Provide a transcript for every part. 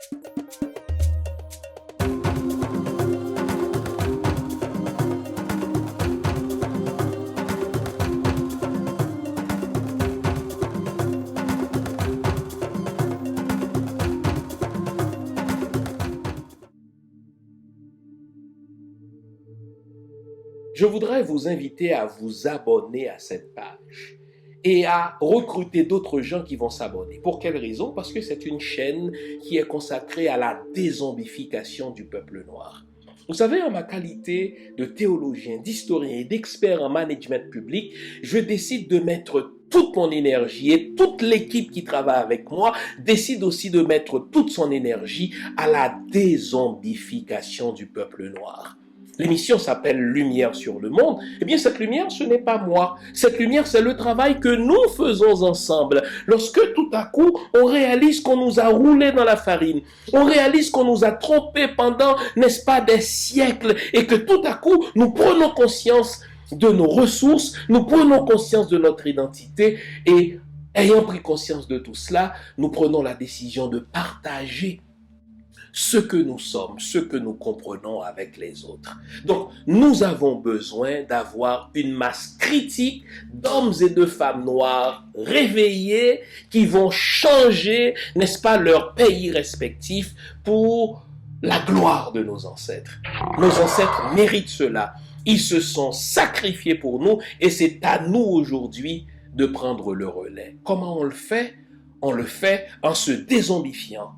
Je voudrais vous inviter à vous abonner à cette page et à recruter d'autres gens qui vont s'abonner. Pour quelle raison? Parce que c'est une chaîne qui est consacrée à la dézombification du peuple noir. Vous savez, en ma qualité de théologien, d'historien et d'expert en management public, je décide de mettre toute mon énergie et toute l'équipe qui travaille avec moi décide aussi de mettre toute son énergie à la dézombification du peuple noir. L'émission s'appelle Lumière sur le monde. Eh bien, cette lumière, ce n'est pas moi. Cette lumière, c'est le travail que nous faisons ensemble. Lorsque tout à coup, on réalise qu'on nous a roulé dans la farine, on réalise qu'on nous a trompés pendant, n'est-ce pas, des siècles, et que tout à coup, nous prenons conscience de nos ressources, nous prenons conscience de notre identité, et ayant pris conscience de tout cela, nous prenons la décision de partager ce que nous sommes, ce que nous comprenons avec les autres. Donc, nous avons besoin d'avoir une masse critique d'hommes et de femmes noirs réveillés qui vont changer, n'est-ce pas, leur pays respectif pour la gloire de nos ancêtres. Nos ancêtres méritent cela. Ils se sont sacrifiés pour nous et c'est à nous aujourd'hui de prendre le relais. Comment on le fait? On le fait en se dézombifiant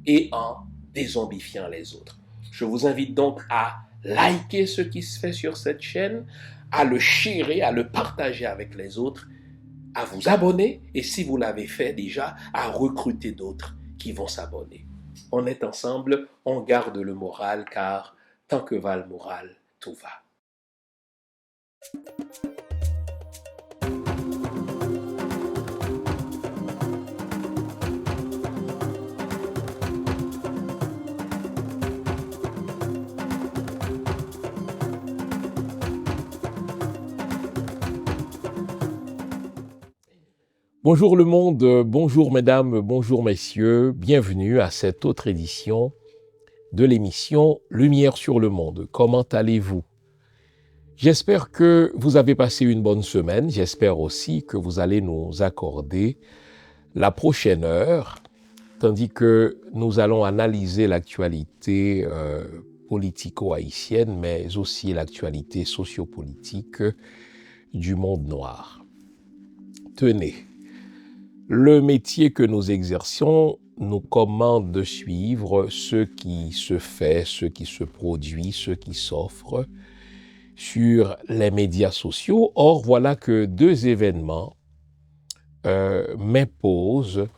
et en dézombifiant les autres. Je vous invite donc à liker ce qui se fait sur cette chaîne, à le sharer, à le partager avec les autres, à vous abonner et si vous l'avez fait déjà, à recruter d'autres qui vont s'abonner. On est ensemble, on garde le moral car tant que va le moral, tout va. Bonjour le monde, bonjour mesdames, bonjour messieurs, bienvenue à cette autre édition de l'émission Lumière sur le monde. Comment allez-vous? J'espère que vous avez passé une bonne semaine, j'espère aussi que vous allez nous accorder la prochaine heure, tandis que nous allons analyser l'actualité politico-haïtienne, mais aussi l'actualité sociopolitique du monde noir. Tenez. Le métier que nous exercions nous commande de suivre ce qui se fait, ce qui se produit, ce qui s'offre sur les médias sociaux. Or, voilà que deux événements m'imposent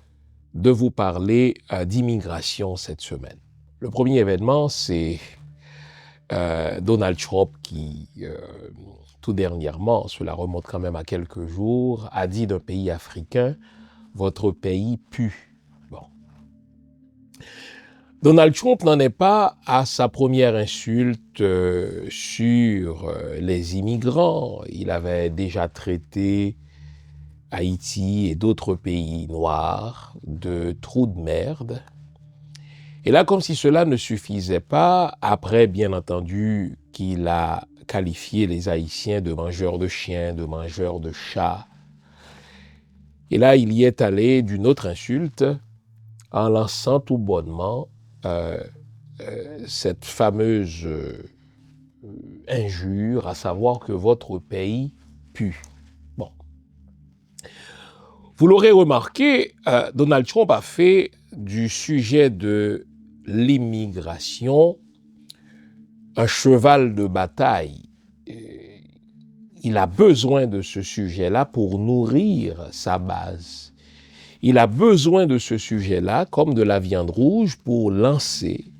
de vous parler d'immigration cette semaine. Le premier événement, c'est Donald Trump qui, tout dernièrement, cela remonte quand même à quelques jours, a dit d'un pays africain: votre pays pue. Bon. Donald Trump n'en est pas à sa première insulte sur les immigrants. Il avait déjà traité Haïti et d'autres pays noirs de trous de merde. Et là, comme si cela ne suffisait pas, après, bien entendu, qu'il a qualifié les Haïtiens de mangeurs de chiens, de mangeurs de chats. Et là, il y est allé d'une autre insulte en lançant tout bonnement cette fameuse injure, à savoir que votre pays pue. Bon. Vous l'aurez remarqué, Donald Trump a fait du sujet de l'immigration un cheval de bataille. Il a besoin de ce sujet-là pour nourrir sa base. Il a besoin de ce sujet-là comme de la viande rouge pour lancer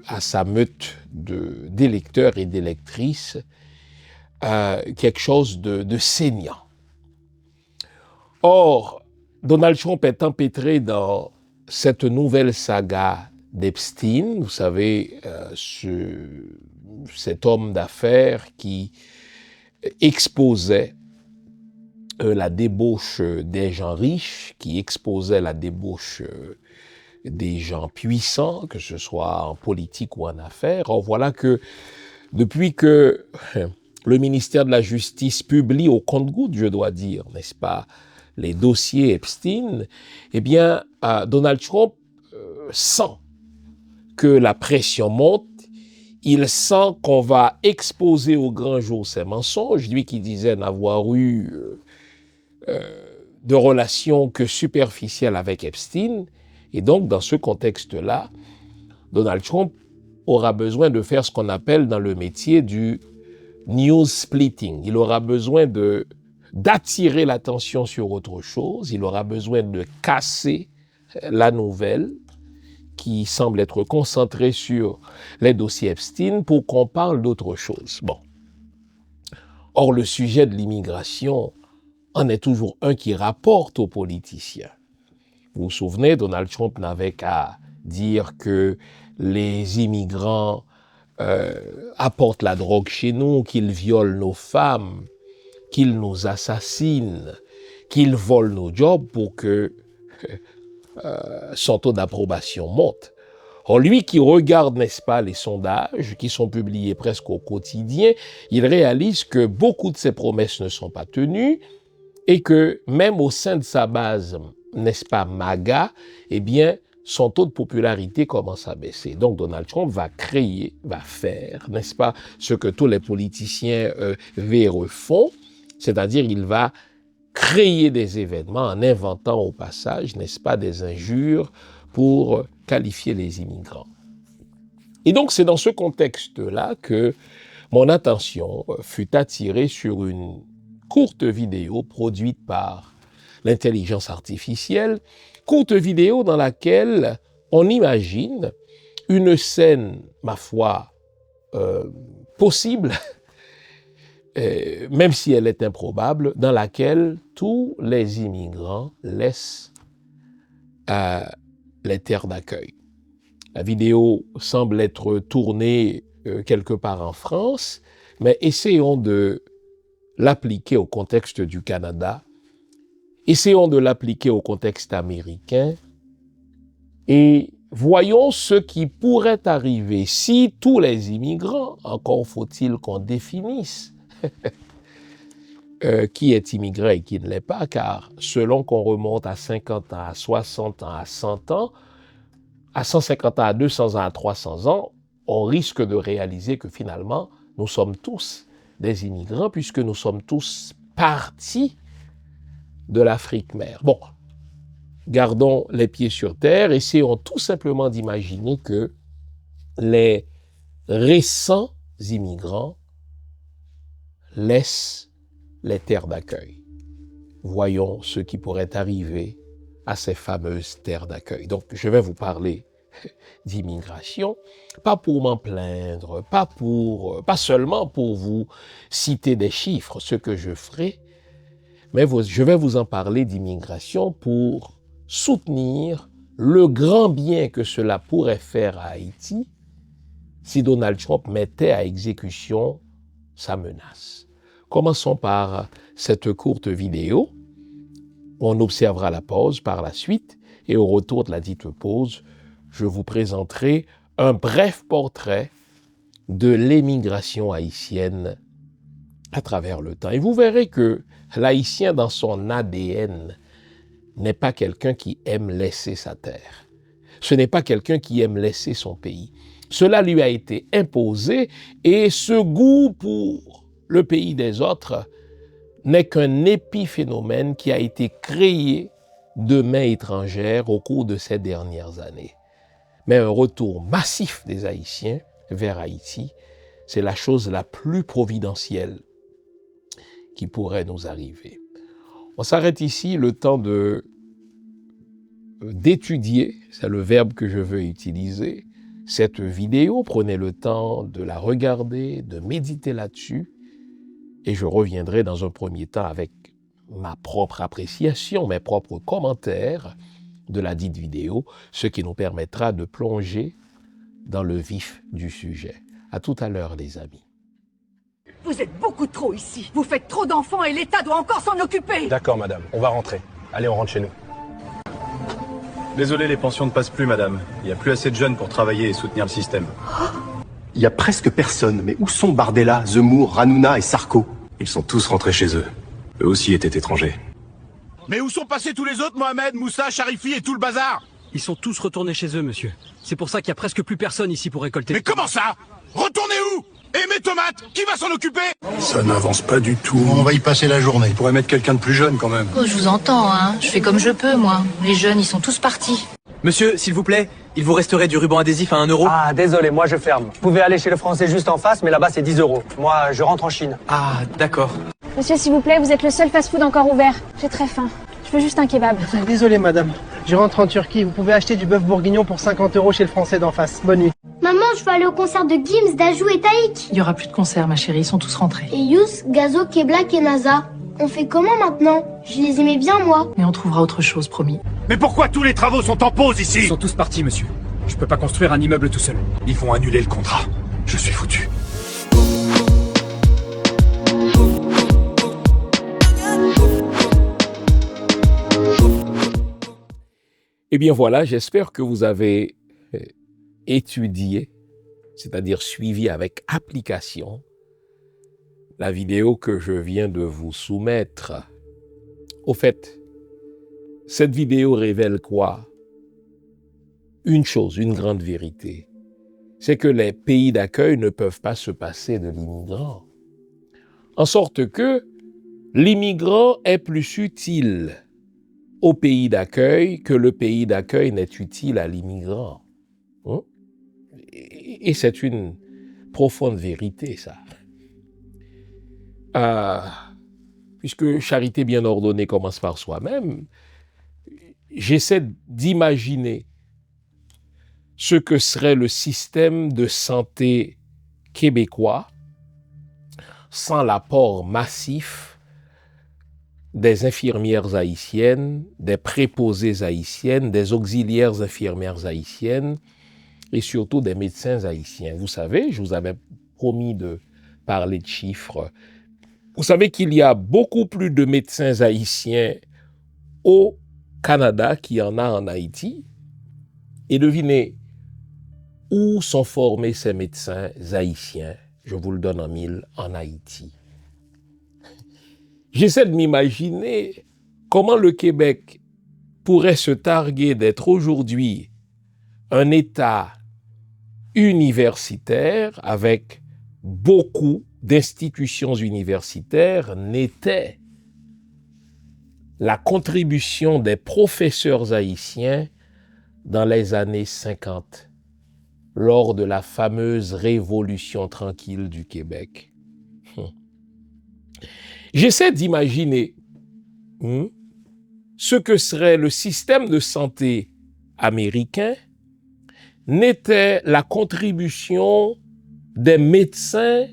à sa meute d'électeurs et d'électrices quelque chose de saignant. Or, Donald Trump est empêtré dans cette nouvelle saga d'Epstein, vous savez, cet homme d'affaires qui exposait la débauche des gens riches, qui exposait la débauche des gens puissants, que ce soit en politique ou en affaires. Or, voilà que depuis que le ministère de la Justice publie au compte-gouttes, je dois dire, n'est-ce pas, les dossiers Epstein, eh bien, Donald Trump sent que la pression monte, il sent qu'on va exposer au grand jour ses mensonges, lui qui disait n'avoir eu de relations que superficielles avec Epstein. Et donc, dans ce contexte-là, Donald Trump aura besoin de faire ce qu'on appelle dans le métier du news splitting. Il aura besoin d'attirer l'attention sur autre chose. Il aura besoin de casser la nouvelle qui semble être concentrée sur les dossiers Epstein pour qu'on parle d'autre chose. Bon. Or, le sujet de l'immigration en est toujours un qui rapporte aux politiciens. Vous vous souvenez, Donald Trump n'avait qu'à dire que les immigrants apportent la drogue chez nous, qu'ils violent nos femmes, qu'ils nous assassinent, qu'ils volent nos jobs pour que son taux d'approbation monte. Or, lui qui regarde, n'est-ce pas, les sondages qui sont publiés presque au quotidien, il réalise que beaucoup de ses promesses ne sont pas tenues et que même au sein de sa base, n'est-ce pas, MAGA, eh bien, son taux de popularité commence à baisser. Donc, Donald Trump va faire, n'est-ce pas, ce que tous les politiciens véreux font, c'est-à-dire il va créer des événements en inventant au passage, n'est-ce pas, des injures pour qualifier les immigrants. Et donc, c'est dans ce contexte-là que mon attention fut attirée sur une courte vidéo produite par l'intelligence artificielle, courte vidéo dans laquelle on imagine une scène, ma foi, possible, même si elle est improbable, dans laquelle tous les immigrants laissent les terres d'accueil. La vidéo semble être tournée quelque part en France, mais essayons de l'appliquer au contexte du Canada, essayons de l'appliquer au contexte américain et voyons ce qui pourrait arriver si tous les immigrants, encore faut-il qu'on définisse qui est immigré et qui ne l'est pas, car selon qu'on remonte à 50 ans, à 60 ans, à 100 ans, à 150 ans, à 200 ans, à 300 ans, on risque de réaliser que finalement, nous sommes tous des immigrants puisque nous sommes tous partis de l'Afrique mère. Bon, gardons les pieds sur terre, essayons tout simplement d'imaginer que les récents immigrants laissent les terres d'accueil. Voyons ce qui pourrait arriver à ces fameuses terres d'accueil. Donc, je vais vous parler d'immigration, pas pour m'en plaindre, pas seulement pour vous citer des chiffres, ce que je ferai, mais je vais vous en parler d'immigration pour soutenir le grand bien que cela pourrait faire à Haïti si Donald Trump mettait à exécution sa menace. Commençons par cette courte vidéo. On observera la pause par la suite et au retour de la dite pause, je vous présenterai un bref portrait de l'émigration haïtienne à travers le temps. Et vous verrez que l'Haïtien, dans son ADN, n'est pas quelqu'un qui aime laisser sa terre. Ce n'est pas quelqu'un qui aime laisser son pays. Cela lui a été imposé et ce goût pour le pays des autres n'est qu'un épiphénomène qui a été créé de mains étrangères au cours de ces dernières années. Mais un retour massif des Haïtiens vers Haïti, c'est la chose la plus providentielle qui pourrait nous arriver. On s'arrête ici le temps d'étudier, c'est le verbe que je veux utiliser, cette vidéo. Prenez le temps de la regarder, de méditer là-dessus, et je reviendrai dans un premier temps avec ma propre appréciation, mes propres commentaires de la dite vidéo, ce qui nous permettra de plonger dans le vif du sujet. À tout à l'heure, les amis. Vous êtes beaucoup trop ici. Vous faites trop d'enfants et l'État doit encore s'en occuper. D'accord, madame. On va rentrer. Allez, on rentre chez nous. Désolé, les pensions ne passent plus, madame. Il n'y a plus assez de jeunes pour travailler et soutenir le système. Il y a presque personne, mais où sont Bardella, Zemmour, Hanouna et Sarko? Ils sont tous rentrés chez eux. Eux aussi étaient étrangers. Mais où sont passés tous les autres, Mohamed, Moussa, Charifi et tout le bazar? Ils sont tous retournés chez eux, monsieur. C'est pour ça qu'il y a presque plus personne ici pour récolter. Mais comment ça? Retournez où? Et mes tomates, qui va s'en occuper? Ça n'avance pas du tout. On va y passer la journée. On pourrait mettre quelqu'un de plus jeune quand même. Oh, je vous entends, hein. Je fais comme je peux, moi. Les jeunes, ils sont tous partis. Monsieur, s'il vous plaît, il vous resterait du ruban adhésif à 1 euro. Ah, désolé, moi je ferme. Vous pouvez aller chez le français juste en face, mais là-bas c'est 10 euros. Moi, je rentre en Chine. Ah, d'accord. Monsieur, s'il vous plaît, vous êtes le seul fast-food encore ouvert. J'ai très faim. Je veux juste un kebab. Désolé, madame. Je rentre en Turquie. Vous pouvez acheter du bœuf bourguignon pour 50 euros chez le français d'en face. Bonne nuit. Maman, je veux aller au concert de Gims, Dajou et Taïk. Il y aura plus de concert, ma chérie. Ils sont tous rentrés. Et Yous, Gazo, Keblak et Naza. On fait comment maintenant? Je les aimais bien, moi. Mais on trouvera autre chose, promis. Mais pourquoi tous les travaux sont en pause ici? Ils sont tous partis, monsieur. Je peux pas construire un immeuble tout seul. Ils vont annuler le contrat. Je suis foutu. Eh bien voilà, j'espère que vous avez étudié, c'est-à-dire suivi avec application, la vidéo que je viens de vous soumettre. Au fait, cette vidéo révèle quoi? Une chose, une grande vérité, c'est que les pays d'accueil ne peuvent pas se passer de l'immigrant. En sorte que l'immigrant est plus utile au pays d'accueil que le pays d'accueil n'est utile à l'immigrant. Et c'est une profonde vérité, ça. Puisque charité bien ordonnée commence par soi-même, j'essaie d'imaginer ce que serait le système de santé québécois sans l'apport massif des infirmières haïtiennes, des préposées haïtiennes, des auxiliaires infirmières haïtiennes et surtout des médecins haïtiens. Vous savez, je vous avais promis de parler de chiffres. Vous savez qu'il y a beaucoup plus de médecins haïtiens au Canada qu'il y en a en Haïti. Et devinez, où sont formés ces médecins haïtiens? Je vous le donne en mille, en Haïti. J'essaie de m'imaginer comment le Québec pourrait se targuer d'être aujourd'hui un État universitaire avec beaucoup d'institutions universitaires n'était la contribution des professeurs haïtiens dans les années 50, lors de la fameuse Révolution tranquille du Québec. J'essaie d'imaginer ce que serait le système de santé américain n'était la contribution des médecins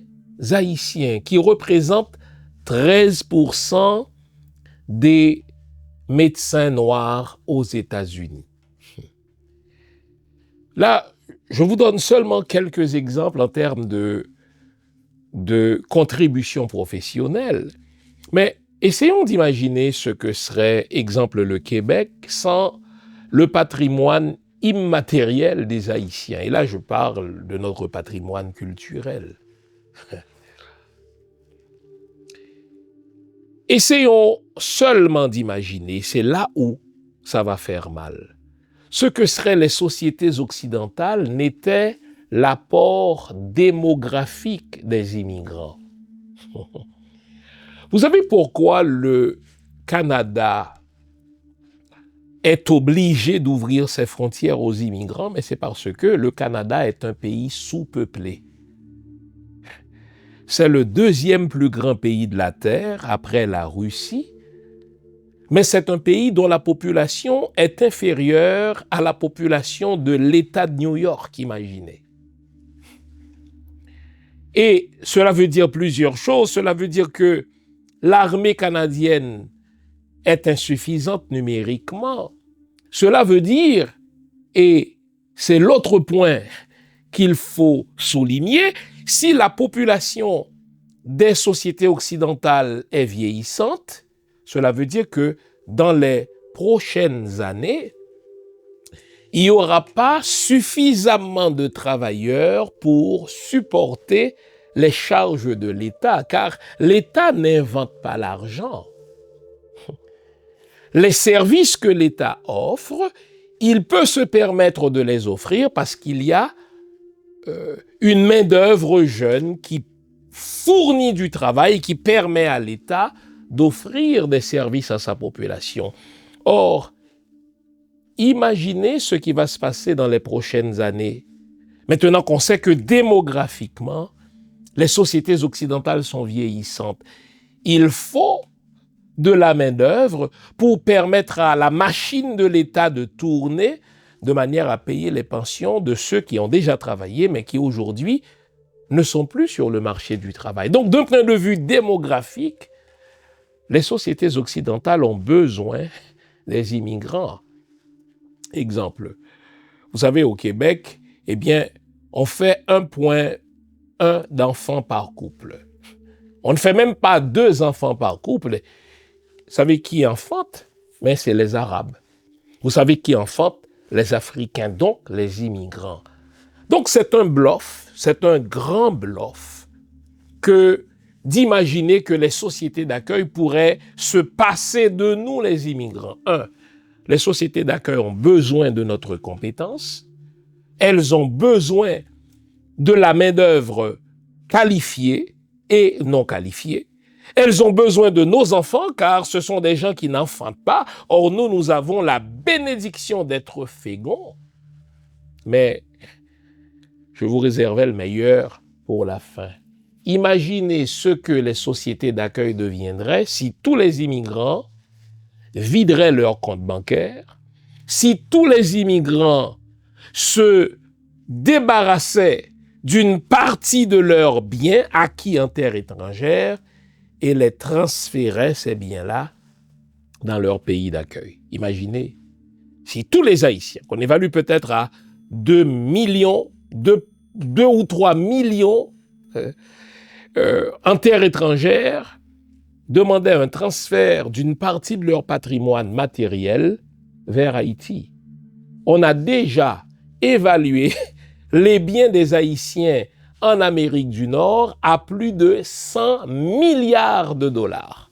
haïtiens qui représentent 13% des médecins noirs aux États-Unis. Là, je vous donne seulement quelques exemples en termes de contribution professionnelle, mais essayons d'imaginer ce que serait, exemple, le Québec sans le patrimoine immatériel des Haïtiens. Et là, je parle de notre patrimoine culturel. Essayons seulement d'imaginer, c'est là où ça va faire mal. Ce que seraient les sociétés occidentales n'était l'apport démographique des immigrants. Vous savez pourquoi le Canada est obligé d'ouvrir ses frontières aux immigrants? Mais c'est parce que le Canada est un pays sous-peuplé. C'est le deuxième plus grand pays de la Terre, après la Russie, mais c'est un pays dont la population est inférieure à la population de l'État de New York, imaginez. Et cela veut dire plusieurs choses. Cela veut dire que l'armée canadienne est insuffisante numériquement. Cela veut dire, et c'est l'autre point qu'il faut souligner, si la population des sociétés occidentales est vieillissante, cela veut dire que dans les prochaines années, il n'y aura pas suffisamment de travailleurs pour supporter les charges de l'État, car l'État n'invente pas l'argent. Les services que l'État offre, il peut se permettre de les offrir parce qu'il y a une main-d'œuvre jeune qui fournit du travail, qui permet à l'État d'offrir des services à sa population. Or, imaginez ce qui va se passer dans les prochaines années. Maintenant qu'on sait que démographiquement, les sociétés occidentales sont vieillissantes. Il faut de la main-d'œuvre pour permettre à la machine de l'État de tourner de manière à payer les pensions de ceux qui ont déjà travaillé, mais qui aujourd'hui ne sont plus sur le marché du travail. Donc, d'un point de vue démographique, les sociétés occidentales ont besoin des immigrants. Exemple, vous savez, au Québec, eh bien, on fait 1,1 d'enfants par couple. On ne fait même pas 2 enfants par couple. Vous savez qui enfante? Mais c'est les Arabes. Vous savez qui enfante? Les Africains, donc les immigrants. Donc c'est un bluff, c'est un grand bluff que d'imaginer que les sociétés d'accueil pourraient se passer de nous, les immigrants. Les sociétés d'accueil ont besoin de notre compétence, elles ont besoin de la main-d'œuvre qualifiée et non qualifiée. Elles ont besoin de nos enfants car ce sont des gens qui n'enfantent pas. Or, nous avons la bénédiction d'être féconds. Mais je vous réservais le meilleur pour la fin. Imaginez ce que les sociétés d'accueil deviendraient si tous les immigrants videraient leur compte bancaire, si tous les immigrants se débarrassaient d'une partie de leurs biens acquis en terre étrangère et les transféraient, ces biens-là, dans leur pays d'accueil. Imaginez, si tous les Haïtiens, qu'on évalue peut-être à 2 ou 3 millions en terre étrangère, demandaient un transfert d'une partie de leur patrimoine matériel vers Haïti. On a déjà évalué les biens des Haïtiens en Amérique du Nord à plus de 100 milliards de dollars.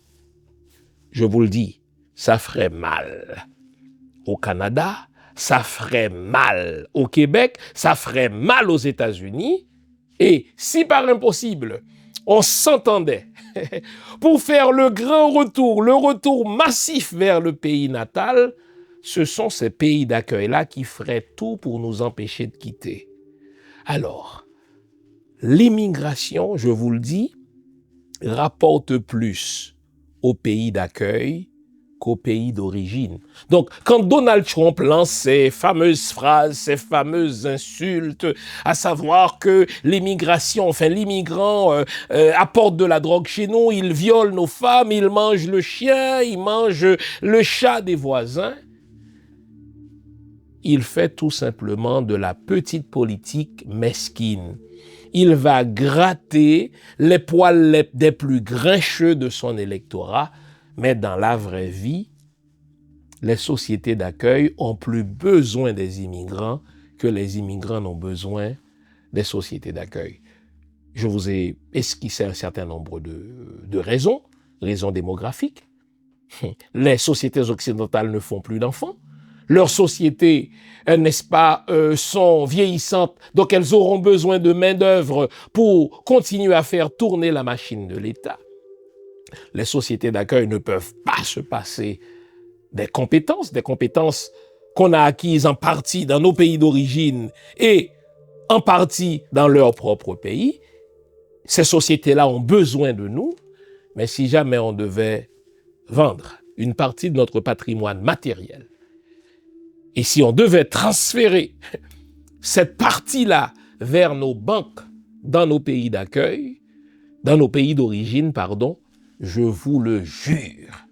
Je vous le dis, ça ferait mal au Canada, ça ferait mal au Québec, ça ferait mal aux États-Unis. Et si par impossible, on s'entendait pour faire le grand retour, le retour massif vers le pays natal, ce sont ces pays d'accueil-là qui feraient tout pour nous empêcher de quitter. Alors, l'immigration, je vous le dis, rapporte plus au pays d'accueil qu'au pays d'origine. Donc, quand Donald Trump lance ces fameuses phrases, ces fameuses insultes, à savoir que l'immigrant apporte de la drogue chez nous, il viole nos femmes, il mange le chien, il mange le chat des voisins, il fait tout simplement de la petite politique mesquine. Il va gratter les poils des plus grincheux de son électorat, mais dans la vraie vie, les sociétés d'accueil ont plus besoin des immigrants que les immigrants n'ont besoin des sociétés d'accueil. Je vous ai esquissé un certain nombre de raisons démographiques. Les sociétés occidentales ne font plus d'enfants. Leurs sociétés, n'est-ce pas, sont vieillissantes, donc elles auront besoin de main-d'œuvre pour continuer à faire tourner la machine de l'État. Les sociétés d'accueil ne peuvent pas se passer des compétences qu'on a acquises en partie dans nos pays d'origine et en partie dans leur propre pays. Ces sociétés-là ont besoin de nous, mais si jamais on devait vendre une partie de notre patrimoine matériel, et si on devait transférer cette partie-là vers nos banques dans nos pays d'accueil, dans nos pays d'origine, je vous le jure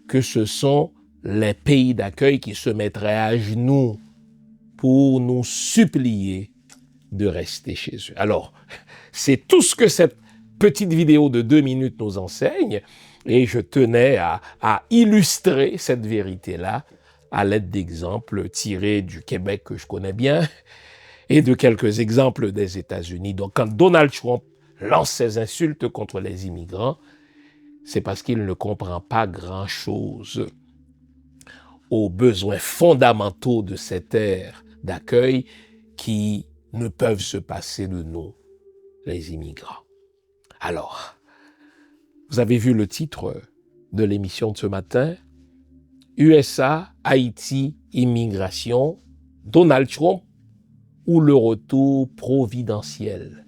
que ce sont les pays d'accueil qui se mettraient à genoux pour nous supplier de rester chez eux. Alors, c'est tout ce que cette petite vidéo de 2 minutes nous enseigne et je tenais à illustrer cette vérité-là à l'aide d'exemples tirés du Québec que je connais bien et de quelques exemples des États-Unis. Donc quand Donald Trump lance ses insultes contre les immigrants, c'est parce qu'il ne comprend pas grand-chose aux besoins fondamentaux de cette ère d'accueil qui ne peuvent se passer de nous, les immigrants. Alors, vous avez vu le titre de l'émission de ce matin, USA, Haïti, immigration, Donald Trump ou le retour providentiel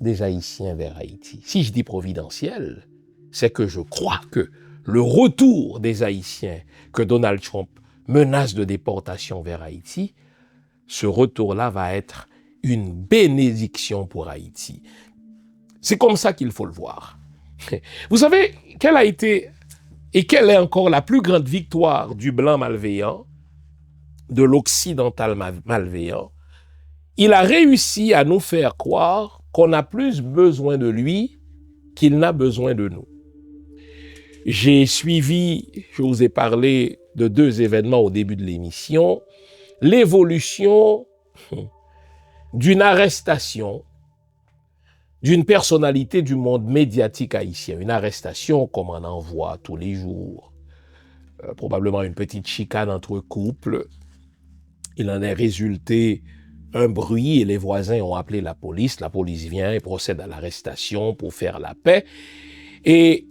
des Haïtiens vers Haïti. Si je dis providentiel, c'est que je crois que le retour des Haïtiens que Donald Trump menace de déportation vers Haïti, ce retour-là va être une bénédiction pour Haïti. C'est comme ça qu'il faut le voir. Vous savez, quelle a été et quelle est encore la plus grande victoire du blanc malveillant, de l'occidental malveillant? Il a réussi à nous faire croire qu'on a plus besoin de lui qu'il n'a besoin de nous. J'ai suivi, je vous ai parlé de 2 événements au début de l'émission, l'évolution d'une arrestation d'une personnalité du monde médiatique haïtien. Une arrestation comme on en voit tous les jours. Probablement une petite chicane entre couples. Il en est résulté un bruit et les voisins ont appelé la police. La police vient et procède à l'arrestation pour faire la paix. Et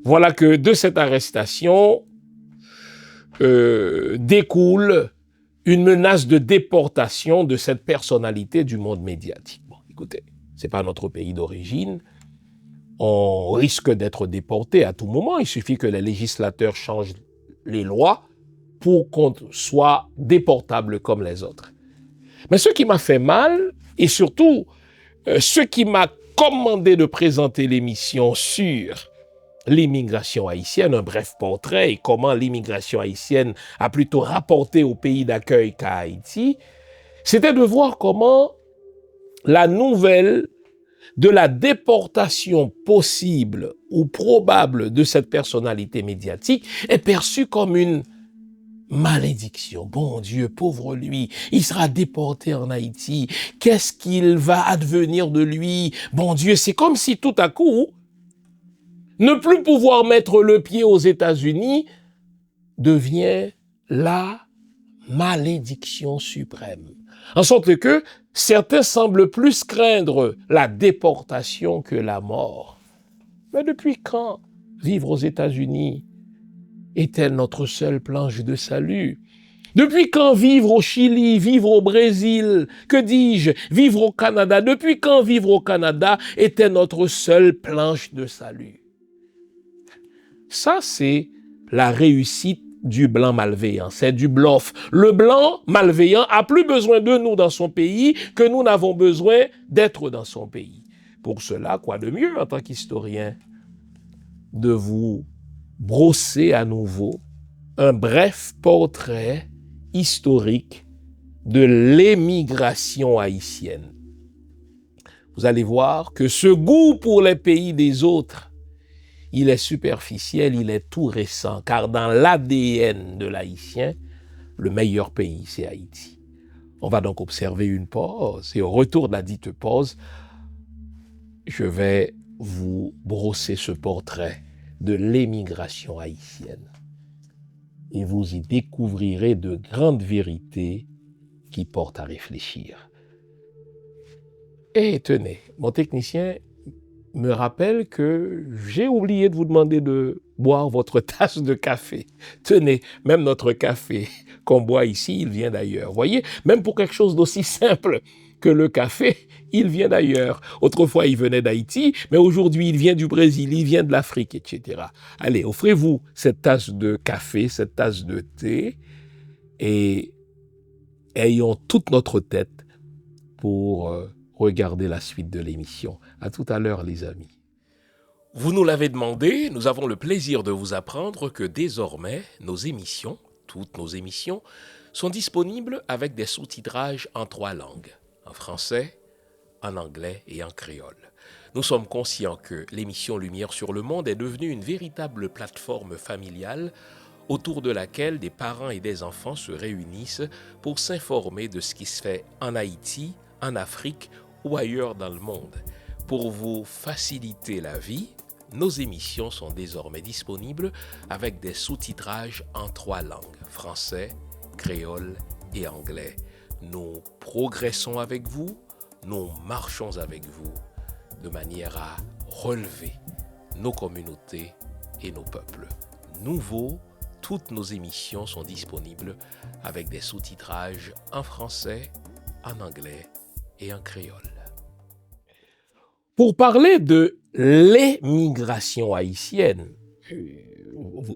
voilà que de cette arrestation découle une menace de déportation de cette personnalité du monde médiatique. Bon, écoutez, c'est pas notre pays d'origine. On risque d'être déporté à tout moment. Il suffit que les législateurs changent les lois pour qu'on soit déportable comme les autres. Mais ce qui m'a fait mal, et surtout ce qui m'a commandé de présenter l'émission sur l'immigration haïtienne, un bref portrait et comment l'immigration haïtienne a plutôt rapporté au pays d'accueil qu'à Haïti, c'était de voir comment la nouvelle de la déportation possible ou probable de cette personnalité médiatique est perçue comme une malédiction. Bon Dieu, pauvre lui, il sera déporté en Haïti. Qu'est-ce qu'il va advenir de lui? Bon Dieu, c'est comme si tout à coup, ne plus pouvoir mettre le pied aux États-Unis devient la malédiction suprême. En sorte que certains semblent plus craindre la déportation que la mort. Mais depuis quand vivre aux États-Unis est-elle notre seule planche de salut? Depuis quand vivre au Chili, vivre au Brésil, que dis-je, vivre au Canada? Depuis quand vivre au Canada était notre seule planche de salut? Ça, c'est la réussite du blanc malveillant, c'est du bluff. Le blanc malveillant a plus besoin de nous dans son pays que nous n'avons besoin d'être dans son pays. Pour cela, quoi de mieux en tant qu'historien de vous brosser à nouveau un bref portrait historique de l'émigration haïtienne. Vous allez voir que ce goût pour les pays des autres, il est superficiel, il est tout récent, car dans l'ADN de l'Haïtien, le meilleur pays, c'est Haïti. On va donc observer une pause, et au retour de la dite pause, je vais vous brosser ce portrait de l'émigration haïtienne. Et vous y découvrirez de grandes vérités qui portent à réfléchir. Et tenez, mon technicien me rappelle que j'ai oublié de vous demander de boire votre tasse de café. Tenez, même notre café qu'on boit ici, il vient d'ailleurs. Voyez, même pour quelque chose d'aussi simple que le café, il vient d'ailleurs. Autrefois, il venait d'Haïti, mais aujourd'hui, il vient du Brésil, il vient de l'Afrique, etc. Allez, offrez-vous cette tasse de café, cette tasse de thé, et ayons toute notre tête pour regarder la suite de l'émission. À tout à l'heure, les amis. Vous nous l'avez demandé, nous avons le plaisir de vous apprendre que désormais, nos émissions, toutes nos émissions, sont disponibles avec des sous-titrages en 3 langues, en français, en anglais et en créole. Nous sommes conscients que l'émission Lumière sur le Monde est devenue une véritable plateforme familiale autour de laquelle des parents et des enfants se réunissent pour s'informer de ce qui se fait en Haïti, en Afrique ou ailleurs dans le monde. Pour vous faciliter la vie, nos émissions sont désormais disponibles avec des sous-titrages en 3 langues, français, créole et anglais. Nous progressons avec vous, nous marchons avec vous, de manière à relever nos communautés et nos peuples. Nouveau, toutes nos émissions sont disponibles avec des sous-titrages en français, en anglais et en créole. Pour parler de l'émigration haïtienne,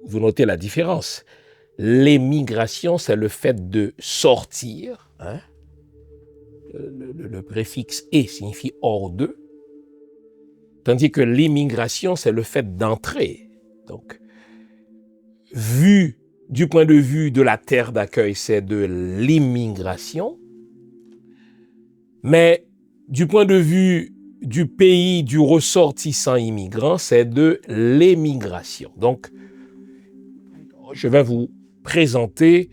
vous notez la différence. L'émigration, c'est le fait de sortir. Hein? Le préfixe « et » signifie « hors d'eux », tandis que l'immigration, c'est le fait d'entrer. Donc, vu du point de vue de la terre d'accueil, c'est de l'immigration, mais du point de vue du pays du ressortissant immigrant, c'est de l'émigration. Donc, je vais vous présenter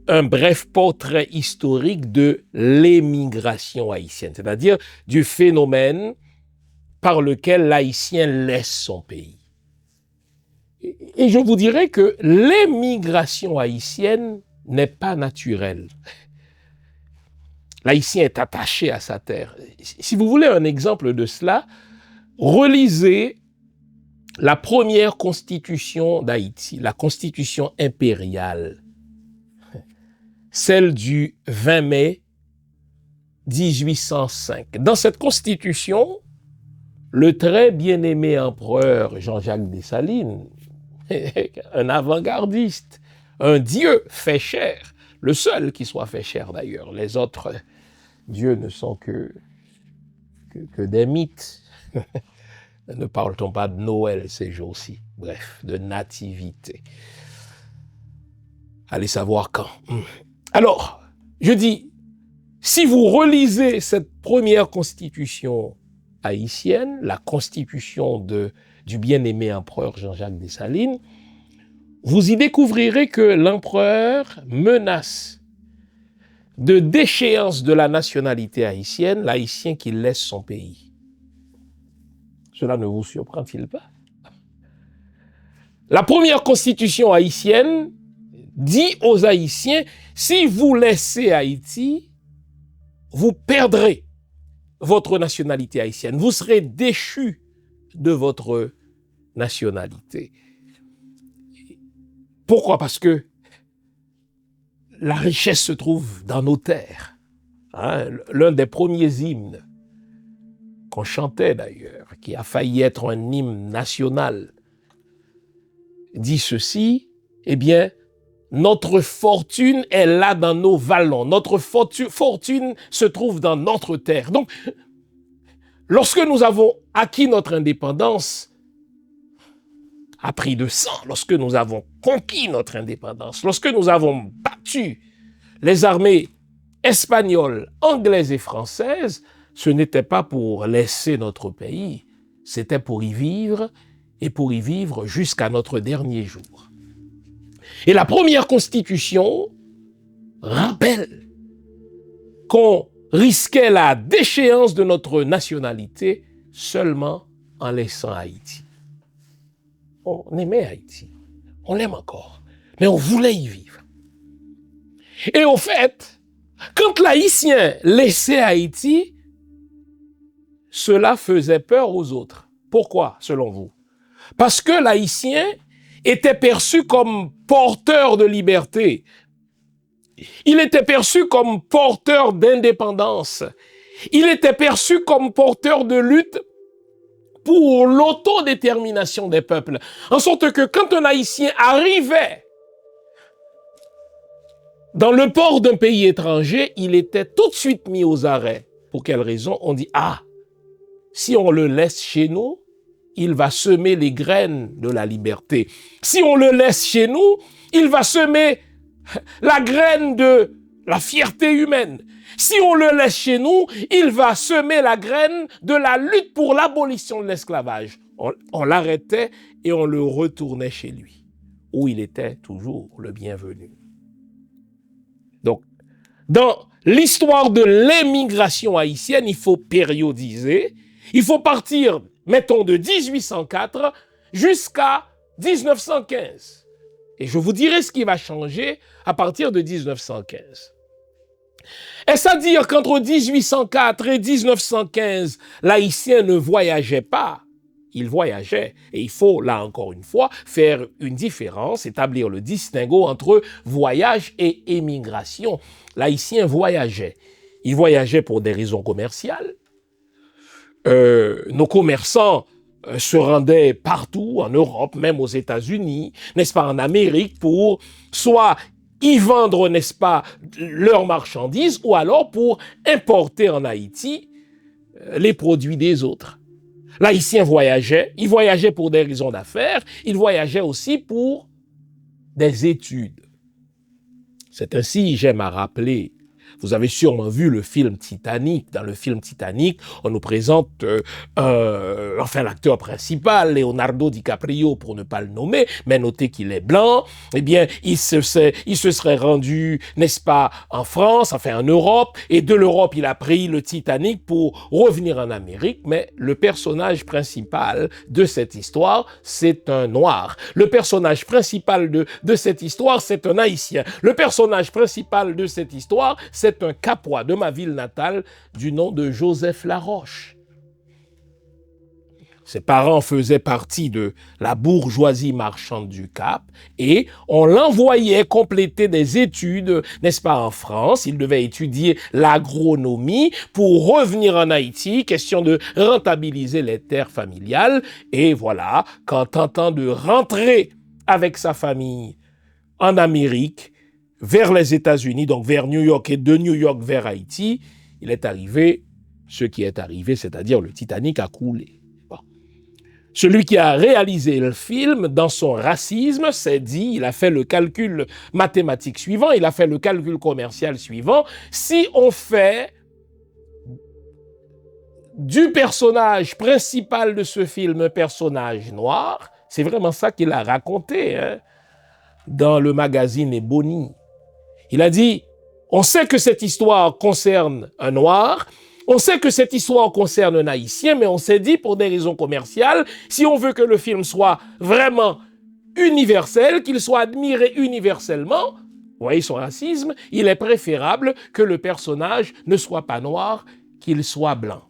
un bref portrait historique de l'émigration haïtienne, c'est-à-dire du phénomène par lequel l'Haïtien laisse son pays. Et je vous dirais que l'émigration haïtienne n'est pas naturelle. L'Haïtien est attaché à sa terre. Si vous voulez un exemple de cela, relisez la première constitution d'Haïti, la constitution impériale, celle du 20 mai 1805. Dans cette constitution, le très bien-aimé empereur Jean-Jacques Dessalines, un avant-gardiste, un dieu fait chair, le seul qui soit fait chair d'ailleurs, les autres dieux ne sont que des mythes. Ne parle-t-on pas de Noël ces jours-ci? Bref, de nativité. Allez savoir quand. Alors, je dis, si vous relisez cette première constitution haïtienne, la constitution du bien-aimé empereur Jean-Jacques Dessalines, vous y découvrirez que l'empereur menace de déchéance de la nationalité haïtienne l'haïtien qui laisse son pays. Cela ne vous surprend-il pas? La première constitution haïtienne dit aux Haïtiens, si vous laissez Haïti, vous perdrez votre nationalité haïtienne. Vous serez déchus de votre nationalité. Pourquoi? Parce que la richesse se trouve dans nos terres. Hein? L'un des premiers hymnes qu'on chantait d'ailleurs, qui a failli être un hymne national, dit ceci, eh bien, notre fortune est là dans nos vallons, notre fortune se trouve dans notre terre. Donc, lorsque nous avons acquis notre indépendance, à prix de sang, lorsque nous avons conquis notre indépendance, lorsque nous avons battu les armées espagnoles, anglaises et françaises, ce n'était pas pour laisser notre pays, c'était pour y vivre et pour y vivre jusqu'à notre dernier jour. Et la première constitution rappelle qu'on risquait la déchéance de notre nationalité seulement en laissant Haïti. On aimait Haïti, on l'aime encore, mais on voulait y vivre. Et au fait, quand l'Haïtien laissait Haïti, cela faisait peur aux autres. Pourquoi, selon vous? Parce que l'Haïtien était perçu comme porteur de liberté. Il était perçu comme porteur d'indépendance. Il était perçu comme porteur de lutte pour l'autodétermination des peuples. En sorte que quand un Haïtien arrivait dans le port d'un pays étranger, il était tout de suite mis aux arrêts. Pour quelle raison? On dit, ah, si on le laisse chez nous, il va semer les graines de la liberté. Si on le laisse chez nous, il va semer la graine de la fierté humaine. Si on le laisse chez nous, il va semer la graine de la lutte pour l'abolition de l'esclavage. On l'arrêtait et on le retournait chez lui. où il était toujours le bienvenu. Donc, dans l'histoire de l'émigration haïtienne, il faut périodiser, il faut partir, mettons, de 1804 jusqu'à 1915. Et je vous dirai ce qui va changer à partir de 1915. Est-ce à dire qu'entre 1804 et 1915, l'Haïtien ne voyageait pas? Il voyageait. Et il faut, là encore une fois, faire une différence, établir le distinguo entre voyage et émigration. L'Haïtien voyageait. Il voyageait pour des raisons commerciales. Nos commerçants se rendaient partout, en Europe, même aux États-Unis, n'est-ce pas, en Amérique, pour soit y vendre, n'est-ce pas, leurs marchandises, ou alors pour importer en Haïti les produits des autres. L'Haïtien voyageait, il voyageait pour des raisons d'affaires, il voyageait aussi pour des études. C'est ainsi, j'aime à rappeler, vous avez sûrement vu le film Titanic. Dans le film Titanic, on nous présente l'acteur principal, Leonardo DiCaprio, pour ne pas le nommer, mais notez qu'il est blanc. Eh bien, il se serait rendu, n'est-ce pas, en France, enfin en Europe, et de l'Europe, il a pris le Titanic pour revenir en Amérique, mais le personnage principal de cette histoire, c'est un noir. Le personnage principal de cette histoire, c'est un Haïtien. Le personnage principal de cette histoire, c'est un Capois de ma ville natale du nom de Joseph Laroche. Ses parents faisaient partie de la bourgeoisie marchande du Cap et on l'envoyait compléter des études, n'est-ce pas, en France. Il devait étudier l'agronomie pour revenir en Haïti, question de rentabiliser les terres familiales. Et voilà, quand tentant de rentrer avec sa famille en Amérique, vers les États-Unis, donc vers New York et de New York vers Haïti, il est arrivé ce qui est arrivé, c'est-à-dire le Titanic a coulé. Bon. Celui qui a réalisé le film, dans son racisme, s'est dit, il a fait le calcul mathématique suivant, il a fait le calcul commercial suivant, si on fait du personnage principal de ce film un personnage noir, c'est vraiment ça qu'il a raconté dans le magazine Ebony. Il a dit, on sait que cette histoire concerne un noir, on sait que cette histoire concerne un Haïtien, mais on s'est dit, pour des raisons commerciales, si on veut que le film soit vraiment universel, qu'il soit admiré universellement, vous voyez son racisme, il est préférable que le personnage ne soit pas noir, qu'il soit blanc.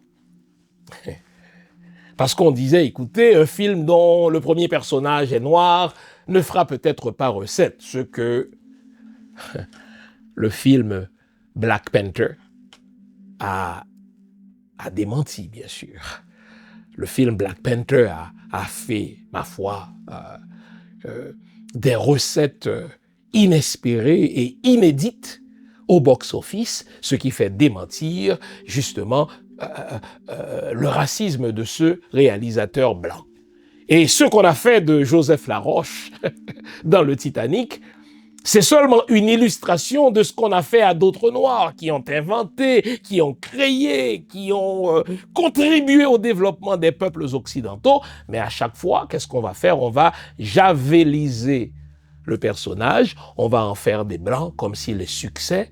Parce qu'on disait, écoutez, un film dont le premier personnage est noir ne fera peut-être pas recette, ce que le film Black Panther a démenti, bien sûr. Le film Black Panther a fait, ma foi, des recettes inespérées et inédites au box-office, ce qui fait démentir, justement, le racisme de ce réalisateur blanc. Et ce qu'on a fait de Joseph Laroche dans le Titanic, c'est seulement une illustration de ce qu'on a fait à d'autres Noirs qui ont inventé, qui ont créé, qui ont contribué au développement des peuples occidentaux. Mais à chaque fois, qu'est-ce qu'on va faire? On va javeliser le personnage, on va en faire des Blancs comme si les succès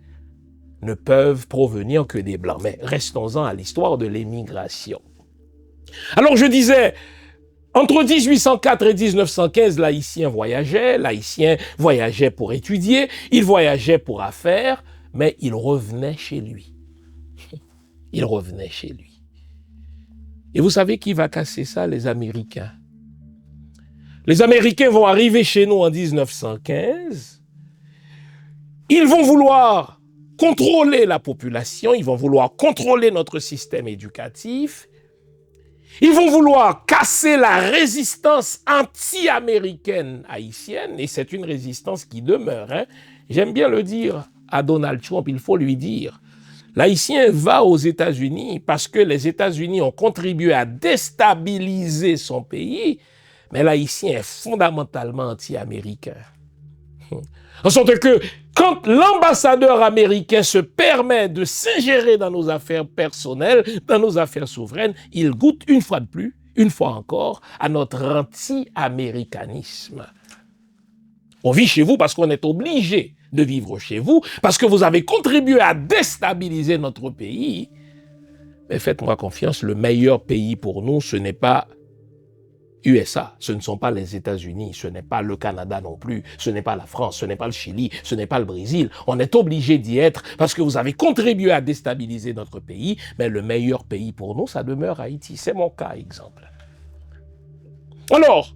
ne peuvent provenir que des Blancs. Mais restons-en à l'histoire de l'émigration. Alors je disais, entre 1804 et 1915, l'Haïtien voyageait pour étudier, il voyageait pour affaires, mais il revenait chez lui. Il revenait chez lui. Et vous savez qui va casser ça? Les Américains. Les Américains vont arriver chez nous en 1915. Ils vont vouloir contrôler la population, ils vont vouloir contrôler notre système éducatif. Ils vont vouloir casser la résistance anti-américaine haïtienne, et c'est une résistance qui demeure. J'aime bien le dire à Donald Trump, il faut lui dire. L'Haïtien va aux États-Unis parce que les États-Unis ont contribué à déstabiliser son pays, mais l'Haïtien est fondamentalement anti-américain. En sorte que quand l'ambassadeur américain se permet de s'ingérer dans nos affaires personnelles, dans nos affaires souveraines, il goûte une fois de plus, une fois encore, à notre anti-américanisme. On vit chez vous parce qu'on est obligé de vivre chez vous, parce que vous avez contribué à déstabiliser notre pays. Mais faites-moi confiance, le meilleur pays pour nous, ce n'est pas USA, ce ne sont pas les États-Unis, ce n'est pas le Canada non plus, ce n'est pas la France, ce n'est pas le Chili, ce n'est pas le Brésil. On est obligé d'y être parce que vous avez contribué à déstabiliser notre pays, mais le meilleur pays pour nous, ça demeure Haïti. C'est mon cas, exemple. Alors,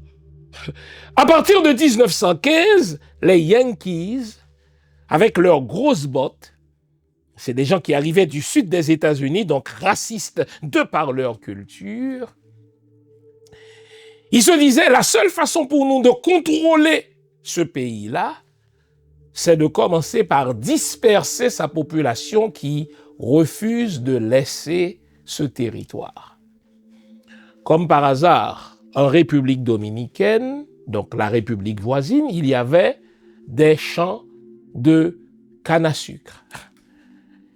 à partir de 1915, les Yankees, avec leurs grosses bottes, c'est des gens qui arrivaient du sud des États-Unis, donc racistes de par leur culture, ils se disaient, la seule façon pour nous de contrôler ce pays-là, c'est de commencer par disperser sa population qui refuse de laisser ce territoire. Comme par hasard, en République dominicaine, donc la République voisine, il y avait des champs de canne à sucre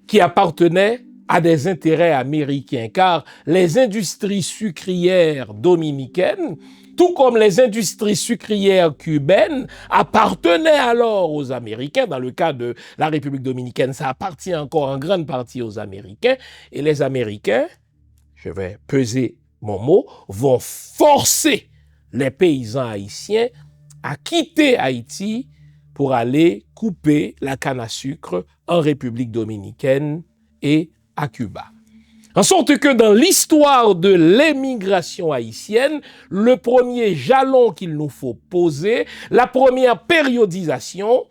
qui appartenaient à des intérêts américains, car les industries sucrières dominicaines, tout comme les industries sucrières cubaines, appartenaient alors aux Américains. Dans le cas de la République dominicaine, ça appartient encore en grande partie aux Américains. Et les Américains, je vais peser mon mot, vont forcer les paysans haïtiens à quitter Haïti pour aller couper la canne à sucre en République dominicaine et à Cuba. En sorte que dans l'histoire de l'émigration haïtienne, le premier jalon qu'il nous faut poser, la première périodisation,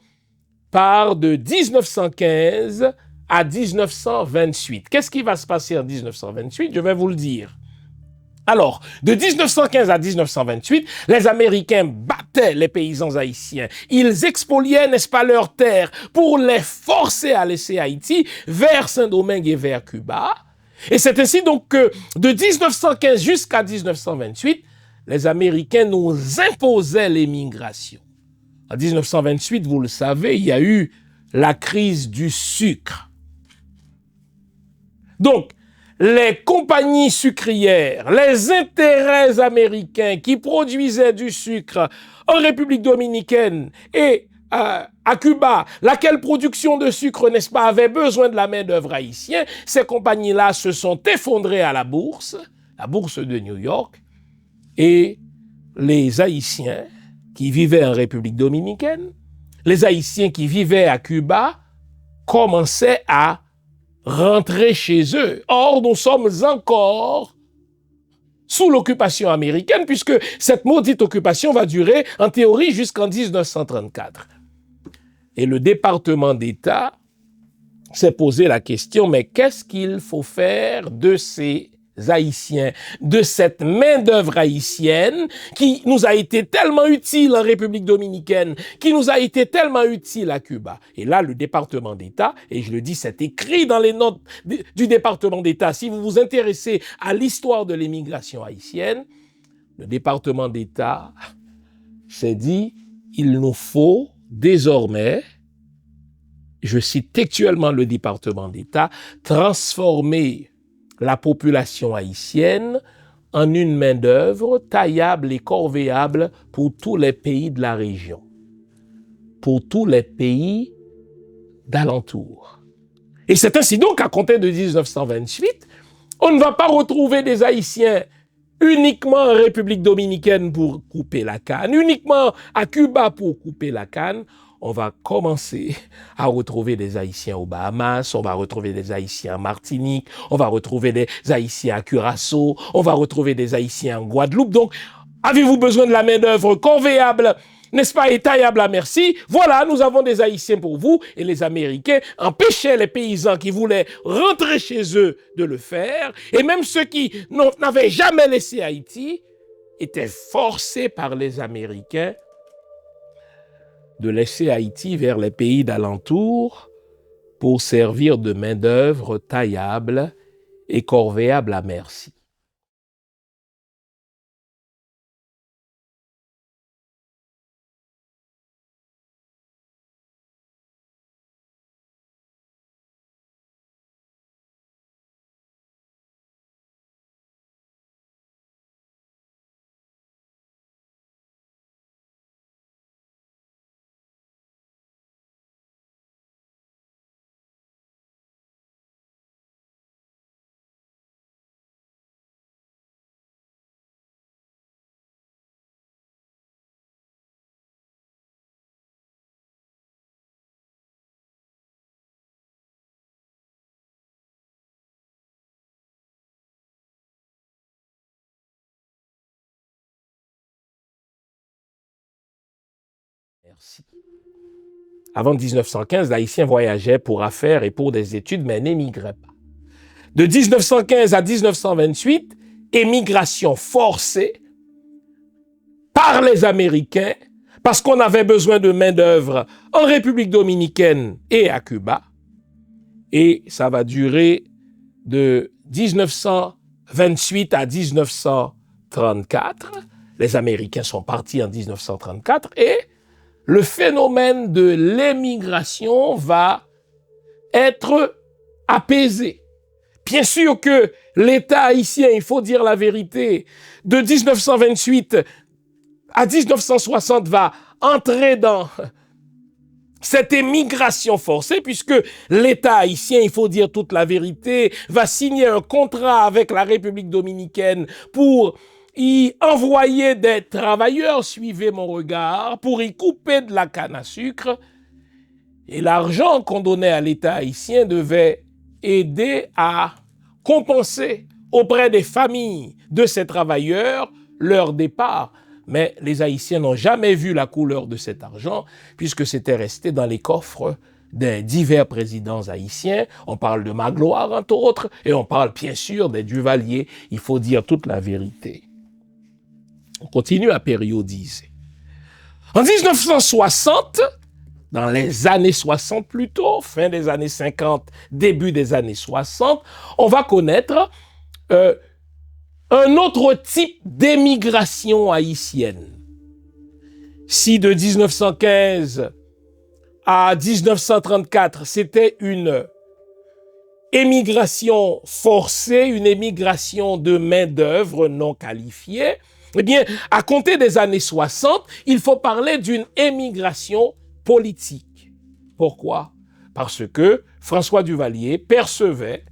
part de 1915 à 1928. Qu'est-ce qui va se passer en 1928? Je vais vous le dire. Alors, de 1915 à 1928, les Américains battaient les paysans haïtiens. Ils expoliaient, n'est-ce pas, leurs terres pour les forcer à laisser Haïti vers Saint-Domingue et vers Cuba. Et c'est ainsi donc que de 1915 jusqu'à 1928, les Américains nous imposaient l'émigration. En 1928, vous le savez, il y a eu la crise du sucre. Donc, les compagnies sucrières, les intérêts américains qui produisaient du sucre en République dominicaine et à Cuba, laquelle production de sucre, n'est-ce pas, avait besoin de la main-d'œuvre haïtienne, ces compagnies-là se sont effondrées à la bourse de New York, et les Haïtiens qui vivaient en République dominicaine, les Haïtiens qui vivaient à Cuba, commençaient à rentrer chez eux. Or, nous sommes encore sous l'occupation américaine, puisque cette maudite occupation va durer, en théorie, jusqu'en 1934. Et le département d'État s'est posé la question, mais qu'est-ce qu'il faut faire de ces Haïtiens, de cette main-d'œuvre haïtienne qui nous a été tellement utile en République dominicaine, qui nous a été tellement utile à Cuba. Et là, le département d'État, et je le dis, c'est écrit dans les notes du département d'État, si vous vous intéressez à l'histoire de l'émigration haïtienne, le département d'État s'est dit, il nous faut désormais, je cite textuellement le département d'État, transformer la population haïtienne en une main-d'œuvre taillable et corvéable pour tous les pays de la région, pour tous les pays d'alentour. Et c'est ainsi donc qu'à compter de 1928, on ne va pas retrouver des Haïtiens uniquement en République dominicaine pour couper la canne, uniquement à Cuba pour couper la canne. On va commencer à retrouver des Haïtiens aux Bahamas, on va retrouver des Haïtiens en Martinique, on va retrouver des Haïtiens à Curaçao, on va retrouver des Haïtiens en Guadeloupe. Donc, avez-vous besoin de la main-d'œuvre convéable, n'est-ce pas, et taillable à merci? Voilà, nous avons des Haïtiens pour vous. Et les Américains empêchaient les paysans qui voulaient rentrer chez eux de le faire. Et même ceux qui n'avaient jamais laissé Haïti étaient forcés par les Américains de laisser Haïti vers les pays d'alentour pour servir de main-d'œuvre taillable et corvéable à merci. Merci. Avant 1915, l'Haïtien voyageait pour affaires et pour des études, mais n'émigrait pas. De 1915 à 1928, émigration forcée par les Américains, parce qu'on avait besoin de main-d'œuvre en République dominicaine et à Cuba. Et ça va durer de 1928 à 1934. Les Américains sont partis en 1934 et le phénomène de l'émigration va être apaisé. Bien sûr que l'État haïtien, il faut dire la vérité, de 1928 à 1960 va entrer dans cette émigration forcée, puisque l'État haïtien, il faut dire toute la vérité, va signer un contrat avec la République dominicaine pour y envoyer des travailleurs, suivez mon regard, pour y couper de la canne à sucre. Et l'argent qu'on donnait à l'État haïtien devait aider à compenser auprès des familles de ces travailleurs leur départ. Mais les Haïtiens n'ont jamais vu la couleur de cet argent, puisque c'était resté dans les coffres des divers présidents haïtiens. On parle de Magloire, entre autres, et on parle bien sûr des Duvalier. Il faut dire toute la vérité. On continue à périodiser. En 1960, dans les années 60 plutôt, fin des années 50, début des années 60, on va connaître un autre type d'émigration haïtienne. Si de 1915 à 1934, c'était une émigration forcée, une émigration de main-d'œuvre non qualifiée, eh bien, à compter des années 60, il faut parler d'une émigration politique. Pourquoi? Parce que François Duvalier percevait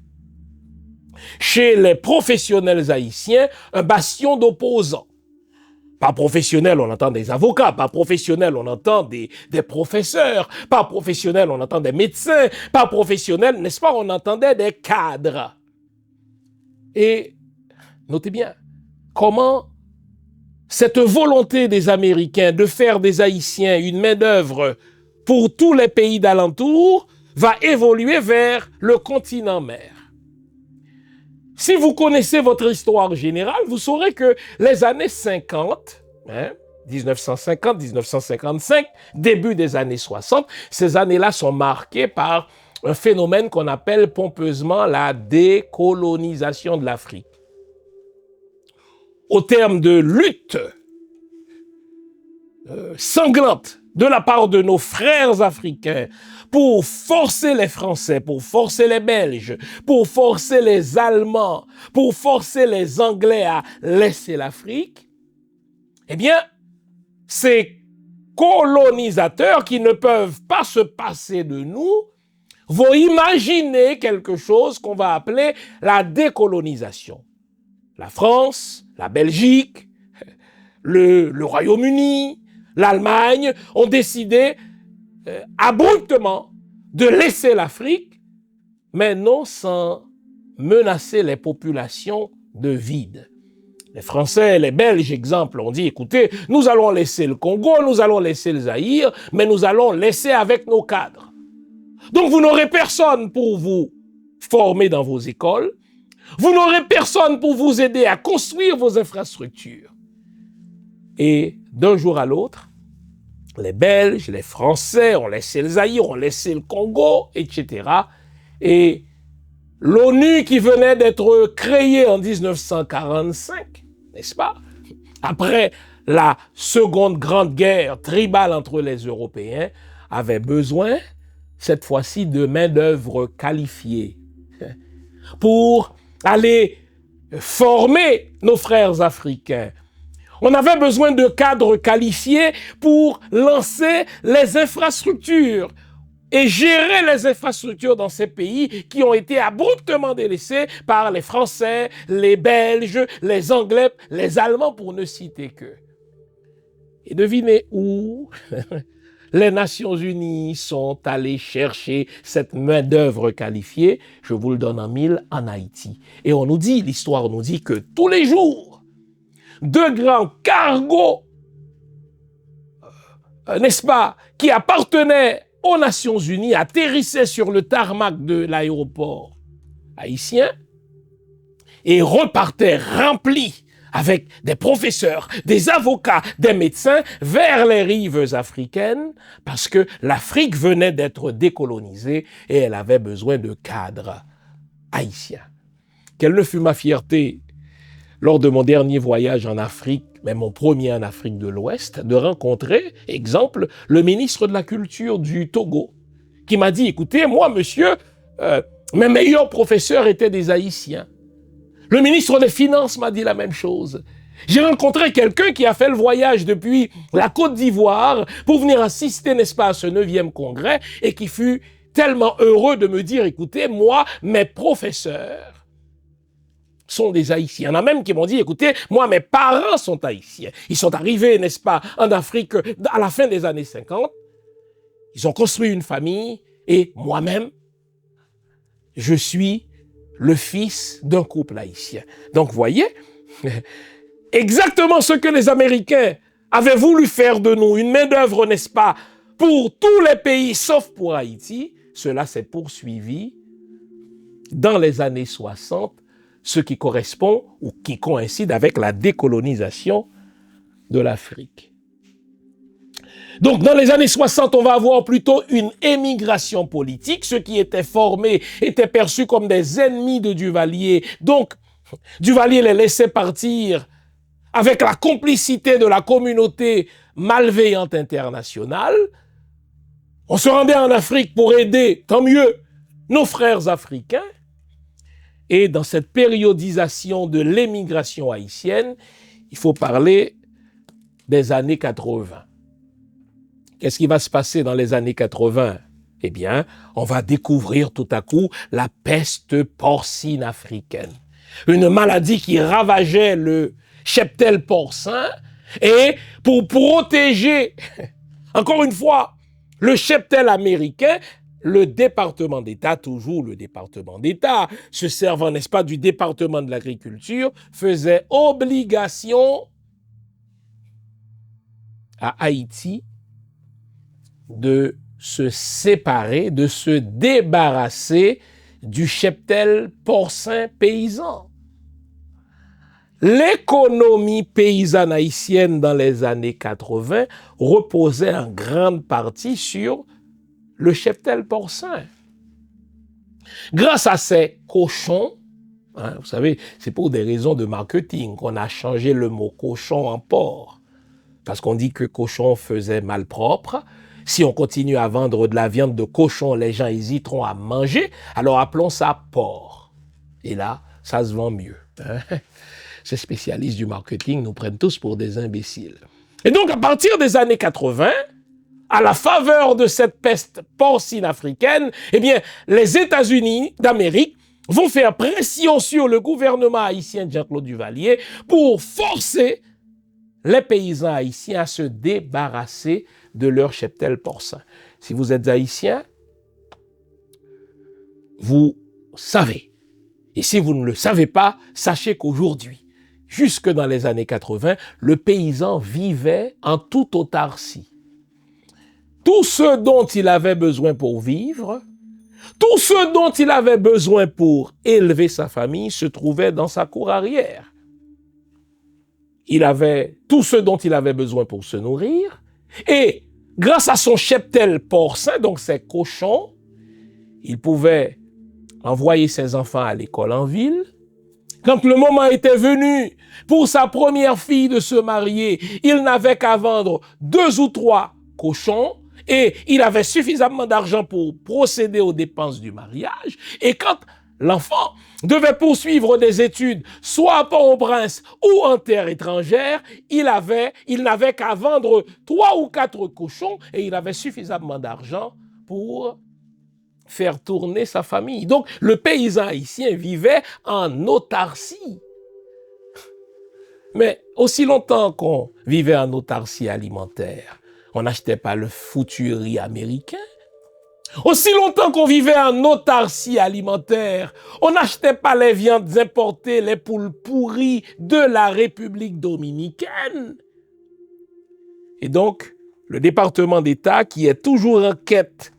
chez les professionnels haïtiens un bastion d'opposants. Pas professionnel, on entend des avocats. Pas professionnel, on entend des professeurs. Pas professionnel, on entend des médecins. Pas professionnel, n'est-ce pas, on entendait des cadres. Et notez bien, comment cette volonté des Américains de faire des Haïtiens une main-d'œuvre pour tous les pays d'alentour va évoluer vers le continent mère. Si vous connaissez votre histoire générale, vous saurez que les années 50, 1950, 1955, début des années 60, ces années-là sont marquées par un phénomène qu'on appelle pompeusement la décolonisation de l'Afrique. Au terme de lutte sanglante de la part de nos frères africains pour forcer les Français, pour forcer les Belges, pour forcer les Allemands, pour forcer les Anglais à laisser l'Afrique, eh bien, ces colonisateurs qui ne peuvent pas se passer de nous vont imaginer quelque chose qu'on va appeler la décolonisation. La France, la Belgique, le Royaume-Uni, l'Allemagne ont décidé abruptement de laisser l'Afrique, mais non sans menacer les populations de vide. Les Français, les Belges, exemple, ont dit, écoutez, nous allons laisser le Congo, nous allons laisser le Zaïre, mais nous allons laisser avec nos cadres. Donc vous n'aurez personne pour vous former dans vos écoles, vous n'aurez personne pour vous aider à construire vos infrastructures. Et d'un jour à l'autre, les Belges, les Français ont laissé le Zaïre, ont laissé le Congo, etc. Et l'ONU qui venait d'être créée en 1945, n'est-ce pas? Après la seconde grande guerre tribale entre les Européens, avait besoin, cette fois-ci, de main-d'œuvre qualifiée pour aller former nos frères africains. On avait besoin de cadres qualifiés pour lancer les infrastructures et gérer les infrastructures dans ces pays qui ont été abruptement délaissés par les Français, les Belges, les Anglais, les Allemands, pour ne citer qu'eux. Et devinez où les Nations Unies sont allées chercher cette main-d'œuvre qualifiée. Je vous le donne en mille, en Haïti. Et on nous dit, l'histoire nous dit que tous les jours, deux grands cargos n'est-ce pas, qui appartenait aux Nations Unies, atterrissait sur le tarmac de l'aéroport haïtien et repartait rempli avec des professeurs, des avocats, des médecins vers les rives africaines parce que l'Afrique venait d'être décolonisée et elle avait besoin de cadres haïtiens. Quelle ne fut ma fierté lors de mon dernier voyage en Afrique, mais mon premier en Afrique de l'Ouest, de rencontrer, exemple, le ministre de la Culture du Togo, qui m'a dit, écoutez, moi, monsieur, mes meilleurs professeurs étaient des Haïtiens. Le ministre des Finances m'a dit la même chose. J'ai rencontré quelqu'un qui a fait le voyage depuis la Côte d'Ivoire pour venir assister, n'est-ce pas, à ce 9e congrès et qui fut tellement heureux de me dire, écoutez, moi, mes professeurs sont des Haïtiens. Il y en a même qui m'ont dit, écoutez, moi, mes parents sont Haïtiens. Ils sont arrivés, n'est-ce pas, en Afrique à la fin des années 50. Ils ont construit une famille et moi-même, je suis le fils d'un couple haïtien. Donc, voyez, exactement ce que les Américains avaient voulu faire de nous, une main-d'œuvre, n'est-ce pas, pour tous les pays, sauf pour Haïti, cela s'est poursuivi dans les années 60, ce qui correspond ou qui coïncide avec la décolonisation de l'Afrique. Donc, dans les années 60, on va avoir plutôt une émigration politique. Ceux qui étaient formés étaient perçus comme des ennemis de Duvalier. Donc, Duvalier les laissait partir avec la complicité de la communauté malveillante internationale. On se rendait en Afrique pour aider, tant mieux, nos frères africains. Et dans cette périodisation de l'émigration haïtienne, il faut parler des années 80. Qu'est-ce qui va se passer dans les années 80? Eh bien, on va découvrir tout à coup la peste porcine africaine. Une maladie qui ravageait le cheptel porcin et pour protéger, encore une fois, le cheptel américain, le département d'État, toujours le département d'État, se servant, n'est-ce pas, du département de l'agriculture, faisait obligation à Haïti de se séparer, de se débarrasser du cheptel porcin paysan. L'économie paysanne haïtienne dans les années 80 reposait en grande partie sur le cheptel porcin. Grâce à ces cochons, hein, vous savez, c'est pour des raisons de marketing qu'on a changé le mot cochon en porc. Parce qu'on dit que cochon faisait malpropre. Si on continue à vendre de la viande de cochon, les gens hésiteront à manger, alors appelons ça porc. Et là, ça se vend mieux. Hein? Ces spécialistes du marketing nous prennent tous pour des imbéciles. Et donc, à partir des années 80, à la faveur de cette peste porcine africaine, eh bien, les États-Unis d'Amérique vont faire pression sur le gouvernement haïtien de Jean-Claude Duvalier pour forcer les paysans haïtiens à se débarrasser de leur cheptel porcin. Si vous êtes haïtien, vous savez. Et si vous ne le savez pas, sachez qu'aujourd'hui, jusque dans les années 80, le paysan vivait en toute autarcie. Tout ce dont il avait besoin pour vivre, tout ce dont il avait besoin pour élever sa famille se trouvait dans sa cour arrière. Il avait tout ce dont il avait besoin pour se nourrir et grâce à son cheptel porcin, donc ses cochons, il pouvait envoyer ses enfants à l'école en ville. Quand le moment était venu pour sa première fille de se marier, il n'avait qu'à vendre 2 ou 3 cochons et il avait suffisamment d'argent pour procéder aux dépenses du mariage. Et quand l'enfant devait poursuivre des études, soit à Port-au-Prince ou en terre étrangère, il n'avait qu'à vendre 3 ou 4 cochons et il avait suffisamment d'argent pour faire tourner sa famille. Donc, le paysan haïtien vivait en autarcie. Mais aussi longtemps qu'on vivait en autarcie alimentaire, on n'achetait pas le foutu riz américain. Aussi longtemps qu'on vivait en autarcie alimentaire, on n'achetait pas les viandes importées, les poules pourries de la République dominicaine. Et donc, le département d'État qui est toujours en quête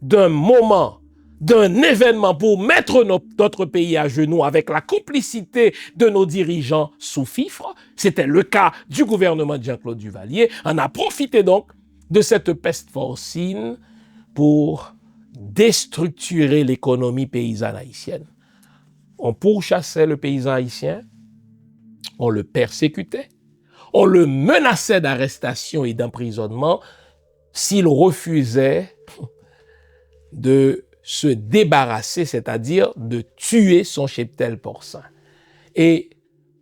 d'un moment, d'un événement pour mettre notre pays à genoux avec la complicité de nos dirigeants sous fifre. C'était le cas du gouvernement de Jean-Claude Duvalier. On a profité donc de cette peste porcine pour déstructurer l'économie paysanne haïtienne. On pourchassait le paysan haïtien, on le persécutait, on le menaçait d'arrestation et d'emprisonnement s'il refusait de se débarrasser, c'est-à-dire de tuer son cheptel porcin. Et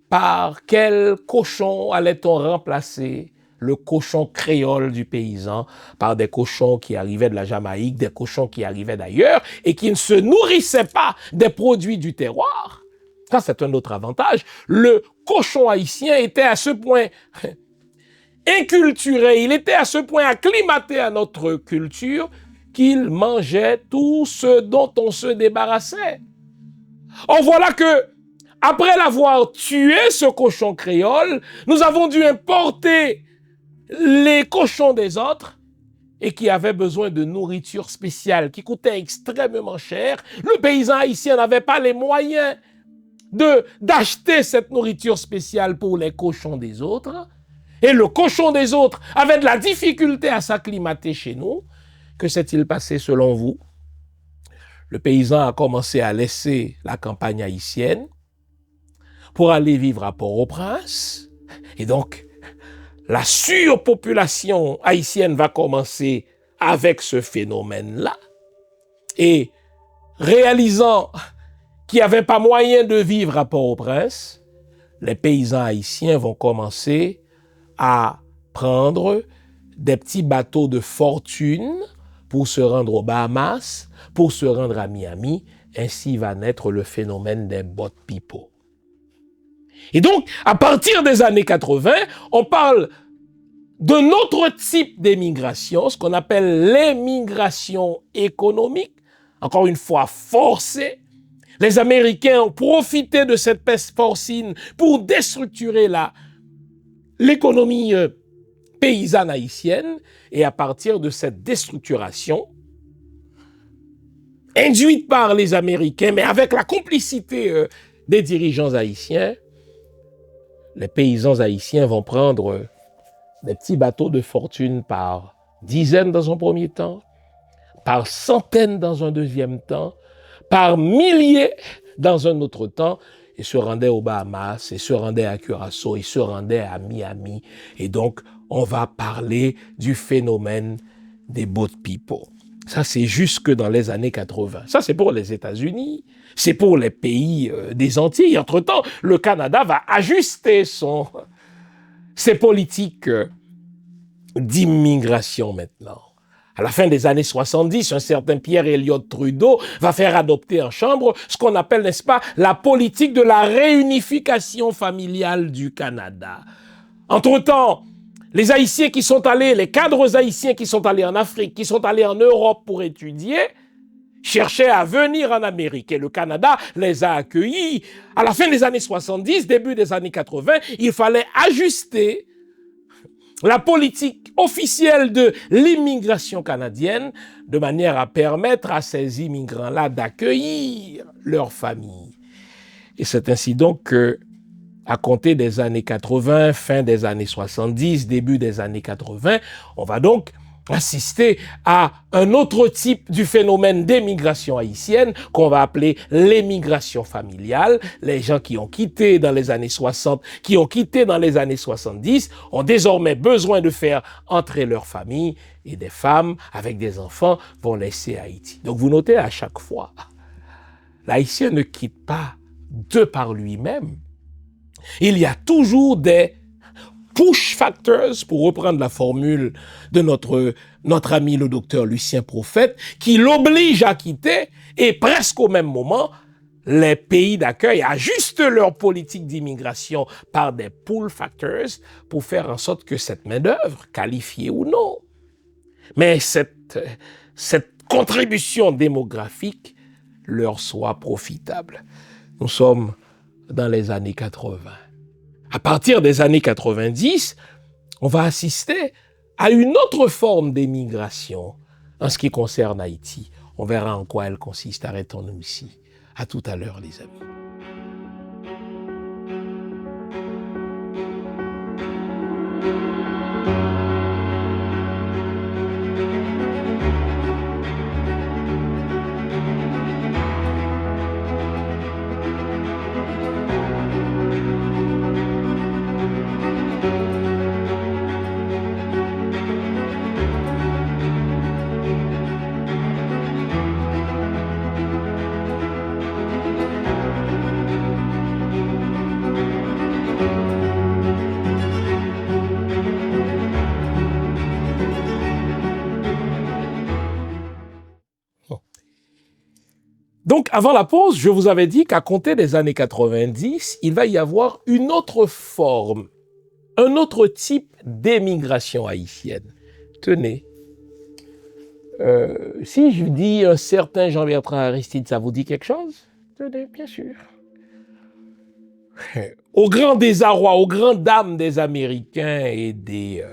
par quel cochon allait-on remplacer le cochon créole du paysan par des cochons qui arrivaient de la Jamaïque, des cochons qui arrivaient d'ailleurs et qui ne se nourrissaient pas des produits du terroir? Ça, c'est un autre avantage. Le cochon haïtien était à ce point inculturé, il était à ce point acclimaté à notre culture qu'il mangeait tout ce dont on se débarrassait. Or voilà que, après l'avoir tué, ce cochon créole, nous avons dû importer les cochons des autres et qui avaient besoin de nourriture spéciale, qui coûtait extrêmement cher. Le paysan haïtien n'avait pas les moyens d'acheter cette nourriture spéciale pour les cochons des autres. Et le cochon des autres avait de la difficulté à s'acclimater chez nous. Que s'est-il passé selon vous? Le paysan a commencé à laisser la campagne haïtienne pour aller vivre à Port-au-Prince. Et donc, la surpopulation haïtienne va commencer avec ce phénomène-là. Et réalisant qu'il n'y avait pas moyen de vivre à Port-au-Prince, les paysans haïtiens vont commencer à prendre des petits bateaux de fortune pour se rendre aux Bahamas, pour se rendre à Miami. Ainsi va naître le phénomène des boat people. Et donc, à partir des années 80, on parle d'un autre type d'émigration, ce qu'on appelle l'émigration économique, encore une fois forcée. Les Américains ont profité de cette peste porcine pour déstructurer l'économie paysanne haïtienne, et à partir de cette déstructuration, induite par les Américains, mais avec la complicité des dirigeants haïtiens, les paysans haïtiens vont prendre des petits bateaux de fortune par dizaines dans un premier temps, par centaines dans un deuxième temps, par milliers dans un autre temps, et se rendaient aux Bahamas, et se rendaient à Curaçao, et se rendaient à Miami. Et donc, on va parler du phénomène des boat people. Ça, c'est jusque dans les années 80. Ça, c'est pour les États-Unis. C'est pour les pays des Antilles. Entre-temps, le Canada va ajuster ses politiques d'immigration maintenant. À la fin des années 70, un certain Pierre Elliott Trudeau va faire adopter en Chambre ce qu'on appelle, n'est-ce pas, la politique de la réunification familiale du Canada. Entre-temps, les Haïtiens qui sont allés, les cadres haïtiens qui sont allés en Afrique, qui sont allés en Europe pour étudier, cherchaient à venir en Amérique. Et le Canada les a accueillis. À la fin des années 70, début des années 80, il fallait ajuster la politique officielle de l'immigration canadienne de manière à permettre à ces immigrants-là d'accueillir leurs familles. Et c'est ainsi donc que, à compter des années 80, fin des années 70, début des années 80, on va donc assister à un autre type du phénomène d'émigration haïtienne qu'on va appeler l'émigration familiale. Les gens qui ont quitté dans les années 60, qui ont quitté dans les années 70, ont désormais besoin de faire entrer leur famille et des femmes avec des enfants vont laisser Haïti. Donc vous notez à chaque fois, l'Haïtien ne quitte pas de par lui-même. Il y a toujours des push factors, pour reprendre la formule de notre ami le docteur Lucien Prophète, qui l'oblige à quitter, et presque au même moment, les pays d'accueil ajustent leur politique d'immigration par des pull factors pour faire en sorte que cette main-d'œuvre, qualifiée ou non, mais cette contribution démographique leur soit profitable. Nous sommes dans les années 80. À partir des années 90, on va assister à une autre forme d'émigration en ce qui concerne Haïti. On verra en quoi elle consiste. Arrêtons-nous ici. À tout à l'heure, les amis. Donc, avant la pause, je vous avais dit qu'à compter des années 90, il va y avoir une autre forme, un autre type d'émigration haïtienne. Tenez, si je dis un certain Jean-Bertrand Aristide, ça vous dit quelque chose? Tenez, bien sûr. Au grand désarroi, aux grandes dames des Américains et de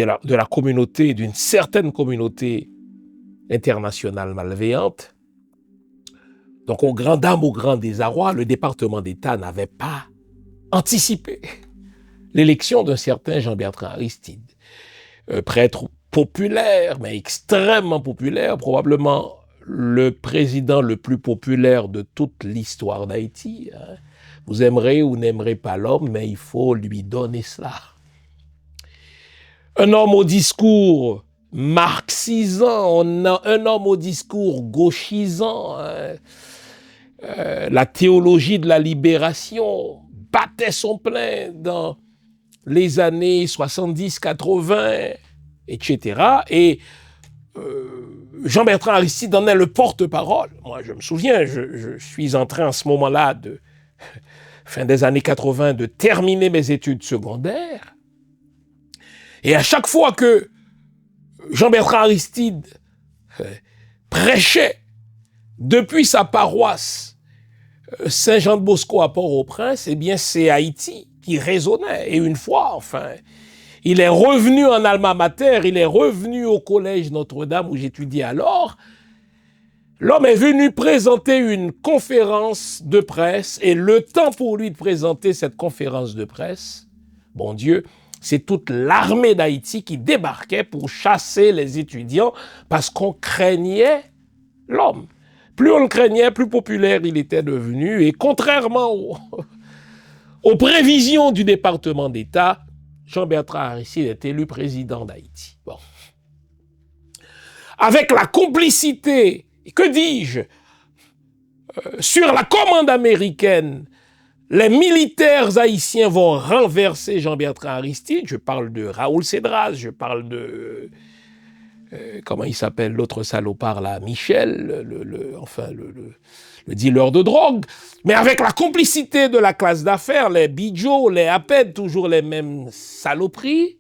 la communauté, d'une certaine communauté internationale malveillante. Donc, aux grandes dames, au grand désarroi, le département d'État n'avait pas anticipé l'élection d'un certain Jean-Bertrand Aristide. Prêtre populaire, mais extrêmement populaire, probablement le président le plus populaire de toute l'histoire d'Haïti. Vous aimerez ou n'aimerez pas l'homme, mais il faut lui donner cela. Un homme au discours marxisant, un homme au discours gauchisant, la théologie de la libération battait son plein dans les années 70-80, etc. Et Jean-Bertrand Aristide en est le porte-parole. Moi, je me souviens, je suis en train en ce moment-là, fin des années 80, de terminer mes études secondaires. Et à chaque fois que Jean-Bertrand Aristide prêchait depuis sa paroisse Saint-Jean-de-Bosco à Port-au-Prince, eh bien, c'est Haïti qui résonnait. Et une fois, enfin, il est revenu en alma mater, il est revenu au collège Notre-Dame où j'étudiais alors. L'homme est venu présenter une conférence de presse et le temps pour lui de présenter cette conférence de presse, bon Dieu, c'est toute l'armée d'Haïti qui débarquait pour chasser les étudiants parce qu'on craignait l'homme. Plus on le craignait, plus populaire il était devenu. Et contrairement aux prévisions du département d'État, Jean-Bertrand Aristide est élu président d'Haïti. Bon. Avec la complicité, que dis-je, sur la commande américaine, les militaires haïtiens vont renverser Jean-Bertrand Aristide. Je parle de Raoul Cédras, je parle de... comment il s'appelle l'autre salopard là, Michel, le dealer de drogue. Mais avec la complicité de la classe d'affaires, les Bidjo, les Aped, toujours les mêmes saloperies,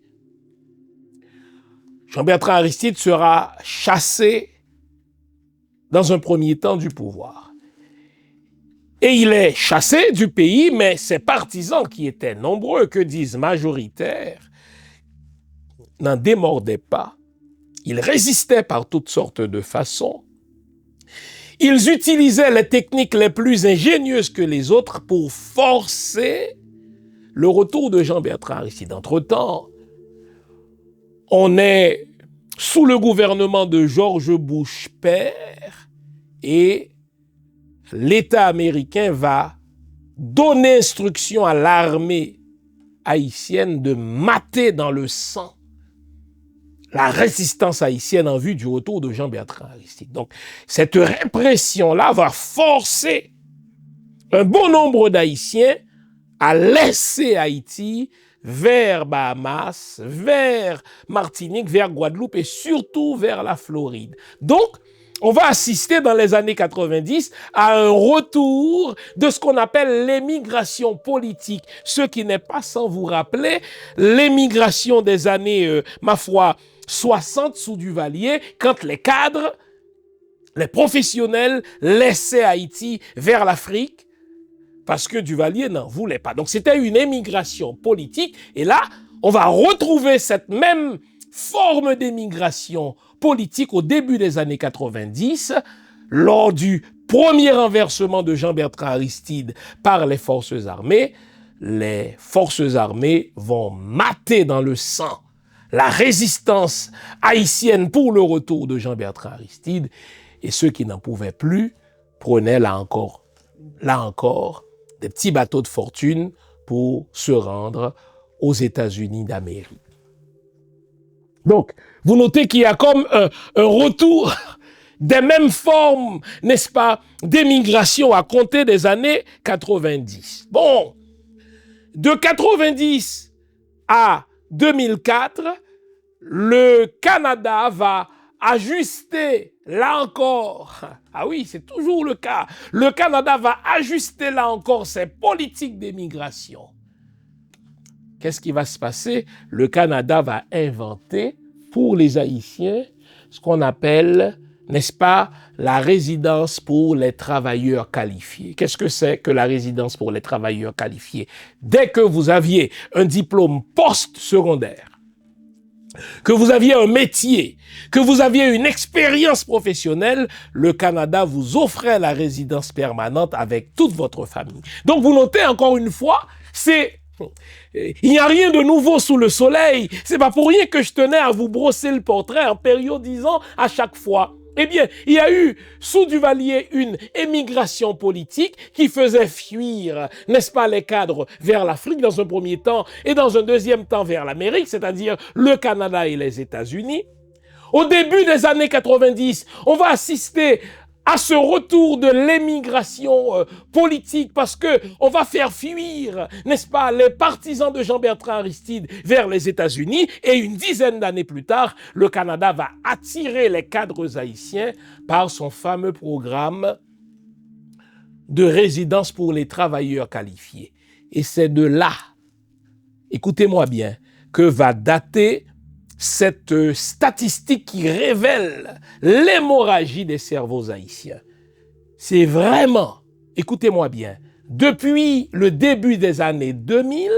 Jean-Bertrand Aristide sera chassé dans un premier temps du pouvoir. Et il est chassé du pays, mais ses partisans, qui étaient nombreux, que disent majoritaires, n'en démordaient pas. Ils résistaient par toutes sortes de façons. Ils utilisaient les techniques les plus ingénieuses que les autres pour forcer le retour de Jean-Bertrand Aristide. Entre-temps, on est sous le gouvernement de George Bush père et l'État américain va donner instruction à l'armée haïtienne de mater dans le sang la résistance haïtienne en vue du retour de Jean-Bertrand Aristide. Donc, cette répression-là va forcer un bon nombre d'Haïtiens à laisser Haïti vers Bahamas, vers Martinique, vers Guadeloupe et surtout vers la Floride. Donc, on va assister dans les années 90 à un retour de ce qu'on appelle l'émigration politique, ce qui n'est pas sans vous rappeler l'émigration des années, ma foi, 60 sous Duvalier, quand les cadres, les professionnels laissaient Haïti vers l'Afrique parce que Duvalier n'en voulait pas. Donc c'était une émigration politique et là, on va retrouver cette même forme d'émigration politique au début des années 90, lors du premier renversement de Jean-Bertrand Aristide par les forces armées. Les forces armées vont mater dans le sang la résistance haïtienne pour le retour de Jean-Bertrand Aristide, et ceux qui n'en pouvaient plus prenaient là encore, des petits bateaux de fortune pour se rendre aux États-Unis d'Amérique. Donc, vous notez qu'il y a comme un retour des mêmes formes, n'est-ce pas, d'émigration à compter des années 90. Bon, de 90 à 2004, le Canada va ajuster, là encore, ah oui, c'est toujours le cas, le Canada va ajuster là encore ses politiques d'émigration. Qu'est-ce qui va se passer? Le Canada va inventer pour les Haïtiens ce qu'on appelle, n'est-ce pas, la résidence pour les travailleurs qualifiés. Qu'est-ce que c'est que la résidence pour les travailleurs qualifiés? Dès que vous aviez un diplôme post-secondaire, que vous aviez un métier, que vous aviez une expérience professionnelle, le Canada vous offrait la résidence permanente avec toute votre famille. Donc vous notez encore une fois, il n'y a rien de nouveau sous le soleil. C'est pas pour rien que je tenais à vous brosser le portrait en périodisant à chaque fois. Eh bien, il y a eu sous Duvalier une émigration politique qui faisait fuir, n'est-ce pas, les cadres vers l'Afrique dans un premier temps et dans un deuxième temps vers l'Amérique, c'est-à-dire le Canada et les États-Unis. Au début des années 90, on va assister à ce retour de l'émigration politique parce que on va faire fuir, n'est-ce pas, les partisans de Jean-Bertrand Aristide vers les États-Unis et une dizaine d'années plus tard, le Canada va attirer les cadres haïtiens par son fameux programme de résidence pour les travailleurs qualifiés. Et c'est de là, écoutez-moi bien, que va dater cette statistique qui révèle l'hémorragie des cerveaux haïtiens. C'est vraiment, écoutez-moi bien, depuis le début des années 2000,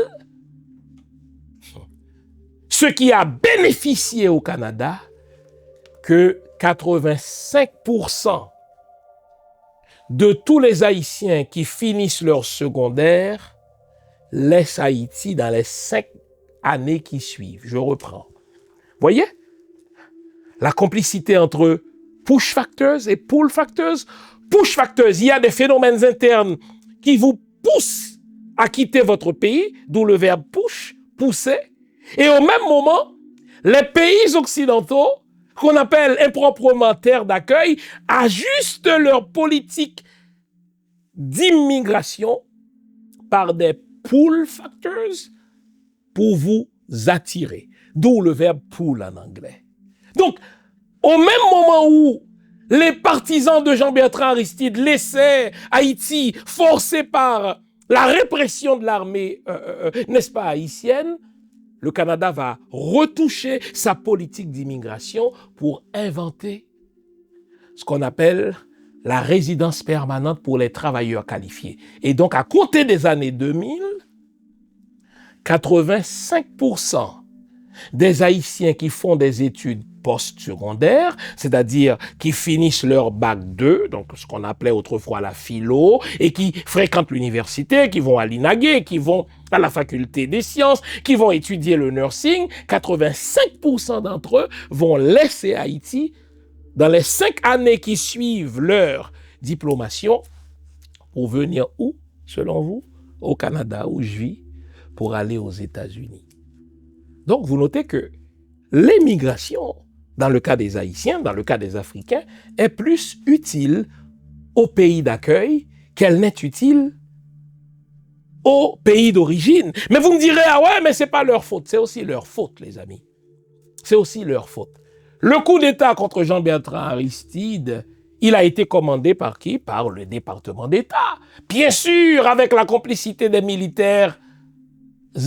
ce qui a bénéficié au Canada, que 85% de tous les Haïtiens qui finissent leur secondaire laissent Haïti dans les 5 années qui suivent. Je reprends. Voyez? La complicité entre push factors et pull factors. Push factors, il y a des phénomènes internes qui vous poussent à quitter votre pays, d'où le verbe push, pousser. Et au même moment, les pays occidentaux, qu'on appelle improprement terre d'accueil, ajustent leur politique d'immigration par des pull factors pour vous attirer. D'où le verbe pull en anglais. Donc, au même moment où les partisans de Jean-Bertrand Aristide laissaient Haïti forcés par la répression de l'armée, n'est-ce pas, haïtienne, le Canada va retoucher sa politique d'immigration pour inventer ce qu'on appelle la résidence permanente pour les travailleurs qualifiés. Et donc, à compter des années 2000, 85% des Haïtiens qui font des études post-secondaires, c'est-à-dire qui finissent leur bac 2, donc ce qu'on appelait autrefois la philo, et qui fréquentent l'université, qui vont à l'INAGUE, qui vont à la faculté des sciences, qui vont étudier le nursing, 85% d'entre eux vont laisser Haïti dans les 5 années qui suivent leur diplomation pour venir où, selon vous? Au Canada, où je vis, pour aller aux États-Unis. Donc, vous notez que l'émigration, dans le cas des Haïtiens, dans le cas des Africains, est plus utile au pays d'accueil qu'elle n'est utile au pays d'origine. Mais vous me direz, ah ouais, mais c'est pas leur faute. C'est aussi leur faute, les amis. C'est aussi leur faute. Le coup d'État contre Jean-Bertrand Aristide, il a été commandé par qui? Par le département d'État. Bien sûr, avec la complicité des militaires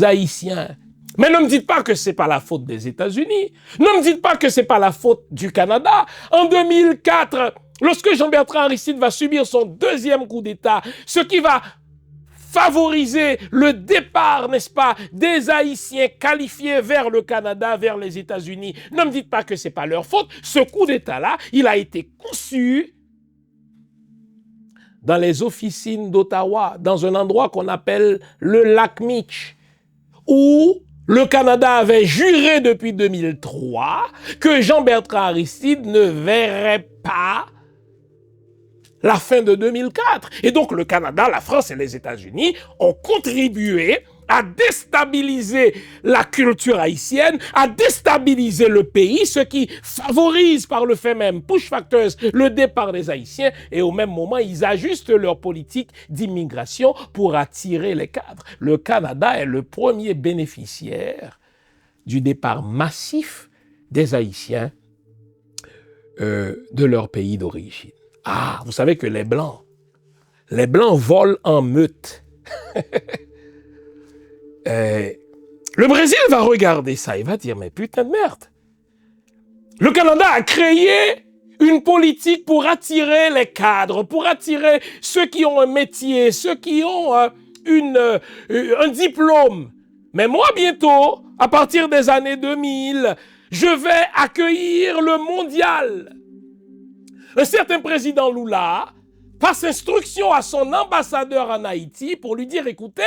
haïtiens. Mais ne me dites pas que c'est pas la faute des États-Unis. Ne me dites pas que c'est pas la faute du Canada. En 2004, lorsque Jean-Bertrand Aristide va subir son deuxième coup d'État, ce qui va favoriser le départ, n'est-ce pas, des Haïtiens qualifiés vers le Canada, vers les États-Unis. Ne me dites pas que ce n'est pas leur faute. Ce coup d'État-là, il a été conçu dans les officines d'Ottawa, dans un endroit qu'on appelle le lac Meech, où le Canada avait juré depuis 2003 que Jean-Bertrand Aristide ne verrait pas la fin de 2004. Et donc le Canada, la France et les États-Unis ont contribué à déstabiliser la culture haïtienne, à déstabiliser le pays, ce qui favorise par le fait même, push factors, le départ des Haïtiens, et au même moment, ils ajustent leur politique d'immigration pour attirer les cadres. Le Canada est le premier bénéficiaire du départ massif des Haïtiens de leur pays d'origine. Ah, vous savez que les Blancs volent en meute. Le Brésil va regarder ça, il va dire, mais putain de merde. Le Canada a créé une politique pour attirer les cadres, pour attirer ceux qui ont un métier, ceux qui ont un diplôme. Mais moi, bientôt, à partir des années 2000, je vais accueillir le mondial. Un certain président Lula passe instruction à son ambassadeur en Haïti pour lui dire, écoutez,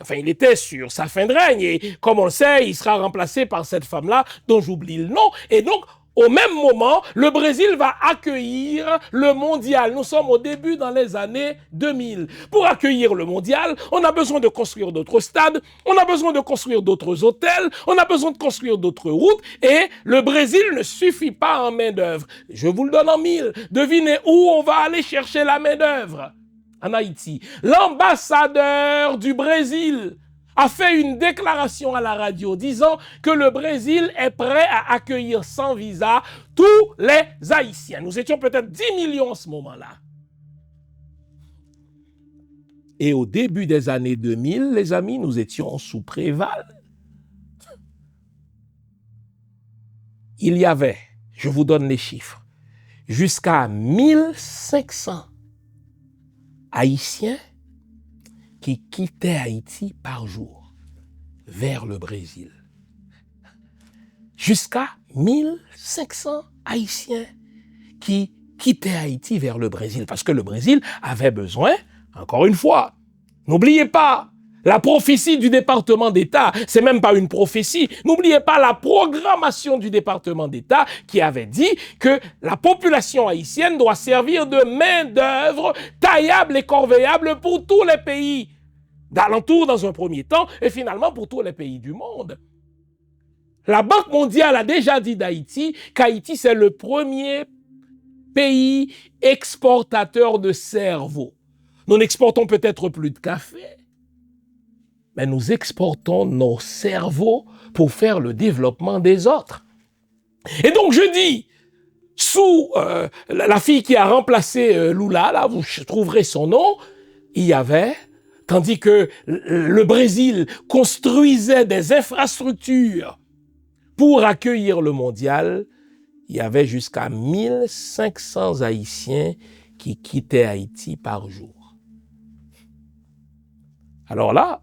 enfin, il était sur sa fin de règne et comme on le sait, il sera remplacé par cette femme-là dont j'oublie le nom. Et donc, au même moment, le Brésil va accueillir le mondial. Nous sommes au début dans les années 2000. Pour accueillir le mondial, on a besoin de construire d'autres stades, on a besoin de construire d'autres hôtels, on a besoin de construire d'autres routes et le Brésil ne suffit pas en main-d'œuvre. Je vous le donne en mille. Devinez où on va aller chercher la main-d'œuvre? En Haïti. L'ambassadeur du Brésil a fait une déclaration à la radio disant que le Brésil est prêt à accueillir sans visa tous les Haïtiens. Nous étions peut-être 10 millions en ce moment-là. Et au début des années 2000, les amis, nous étions sous Préval. Il y avait, je vous donne les chiffres, jusqu'à 1500 Haïtiens qui quittaient Haïti par jour vers le Brésil. Jusqu'à 1500 Haïtiens qui quittaient Haïti vers le Brésil. Parce que le Brésil avait besoin, encore une fois, n'oubliez pas, la prophétie du département d'État, c'est même pas une prophétie. N'oubliez pas la programmation du département d'État qui avait dit que la population haïtienne doit servir de main-d'œuvre taillable et corvéable pour tous les pays d'alentour dans un premier temps et finalement pour tous les pays du monde. La Banque mondiale a déjà dit d'Haïti qu'Haïti c'est le premier pays exportateur de cerveau. Nous n'exportons peut-être plus de café, mais nous exportons nos cerveaux pour faire le développement des autres. Et donc je dis, sous la fille qui a remplacé Lula, là vous trouverez son nom, il y avait, tandis que le Brésil construisait des infrastructures pour accueillir le mondial, il y avait jusqu'à 1500 Haïtiens qui quittaient Haïti par jour. Alors là,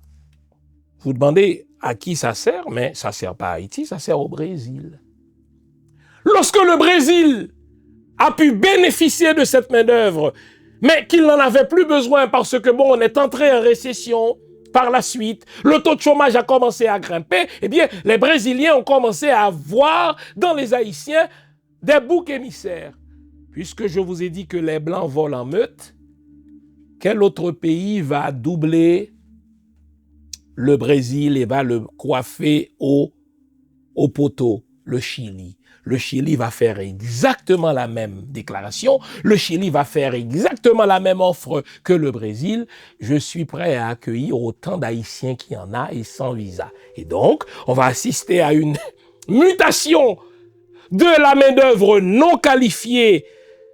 vous demandez à qui ça sert, mais ça ne sert pas à Haïti, ça sert au Brésil. Lorsque le Brésil a pu bénéficier de cette main-d'œuvre, mais qu'il n'en avait plus besoin parce que, bon, on est entré en récession par la suite, le taux de chômage a commencé à grimper, eh bien, les Brésiliens ont commencé à voir dans les Haïtiens des boucs émissaires. Puisque je vous ai dit que les Blancs volent en meute, quel autre pays va doubler le Brésil et va le coiffer au poteau? Le Chili. Le Chili va faire exactement la même déclaration. Le Chili va faire exactement la même offre que le Brésil. Je suis prêt à accueillir autant d'Haïtiens qu'il y en a et sans visa. Et donc, on va assister à une mutation de la main-d'œuvre non qualifiée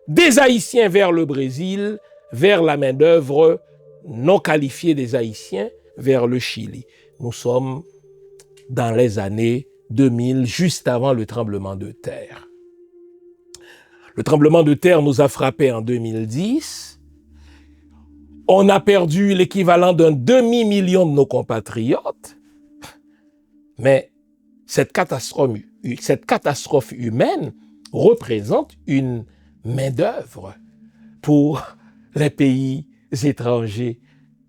des Haïtiens vers le Brésil, vers la main-d'œuvre non qualifiée des Haïtiens vers le Chili. Nous sommes dans les années 2000, juste avant le tremblement de terre. Le tremblement de terre nous a frappé en 2010. on a perdu l'équivalent d'un demi-million de nos compatriotes. Mais cette catastrophe humaine représente une main-d'œuvre pour les pays étrangers.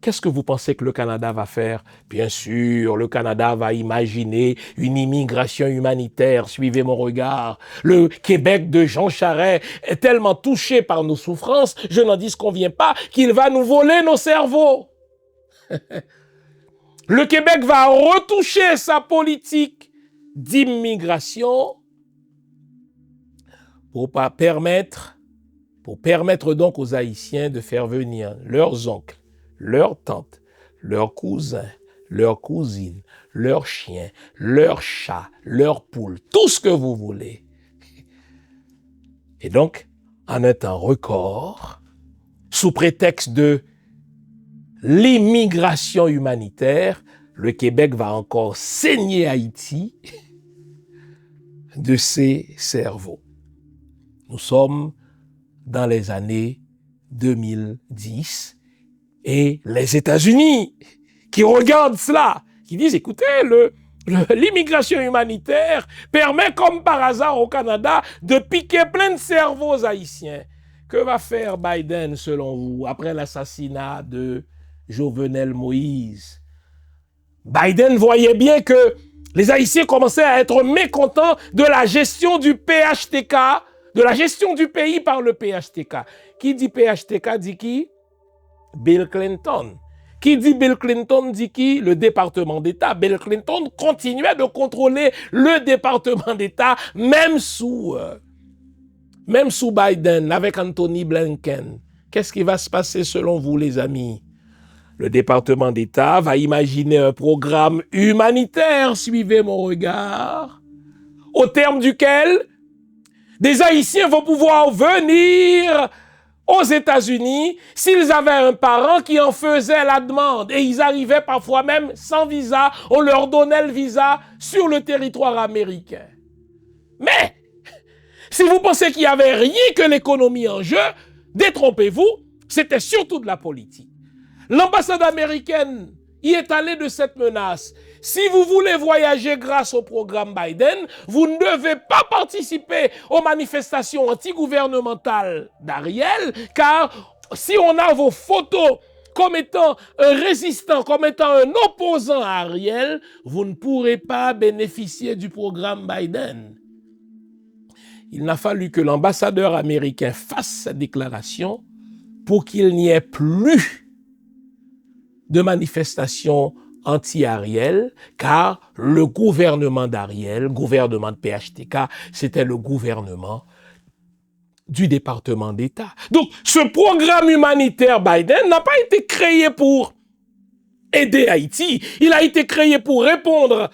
Qu'est-ce que vous pensez que le Canada va faire? Bien sûr, le Canada va imaginer une immigration humanitaire. Suivez mon regard. Le Québec de Jean Charest est tellement touché par nos souffrances, je n'en disconviens pas, qu'il va nous voler nos cerveaux. Le Québec va retoucher sa politique d'immigration pour permettre donc aux Haïtiens de faire venir leurs oncles, leurs tantes, leurs cousins, leurs cousines, leurs chiens, leurs chats, leurs poules, tout ce que vous voulez. Et donc, en un temps record, sous prétexte de l'immigration humanitaire, le Québec va encore saigner Haïti de ses cerveaux. Nous sommes dans les années 2010 et les États-Unis qui regardent cela, qui disent, écoutez, l'immigration humanitaire permet comme par hasard au Canada de piquer plein de cerveaux haïtiens. Que va faire Biden selon vous après l'assassinat de Jovenel Moïse? Biden voyait bien que les Haïtiens commençaient à être mécontents de la gestion du PHTK, de la gestion du pays par le PHTK. Qui dit PHTK dit qui? Bill Clinton. Qui dit Bill Clinton dit qui? Le département d'État. Bill Clinton continuait de contrôler le département d'État, même sous Biden, avec Anthony Blinken. Qu'est-ce qui va se passer selon vous, les amis? Le département d'État va imaginer un programme humanitaire, suivez mon regard, au terme duquel des Haïtiens vont pouvoir venir aux États-Unis s'ils avaient un parent qui en faisait la demande. Et ils arrivaient parfois même sans visa, on leur donnait le visa sur le territoire américain. Mais, si vous pensez qu'il n'y avait rien que l'économie en jeu, détrompez-vous, c'était surtout de la politique. L'ambassade américaine y est allée de cette menace. Si vous voulez voyager grâce au programme Biden, vous ne devez pas participer aux manifestations antigouvernementales d'Ariel, car si on a vos photos comme étant un résistant, comme étant un opposant à Ariel, vous ne pourrez pas bénéficier du programme Biden. Il n'a fallu que l'ambassadeur américain fasse sa déclaration pour qu'il n'y ait plus de manifestations anti-Ariel, car le gouvernement d'Ariel, gouvernement de PHTK, c'était le gouvernement du département d'État. Donc, ce programme humanitaire Biden n'a pas été créé pour aider Haïti, il a été créé pour répondre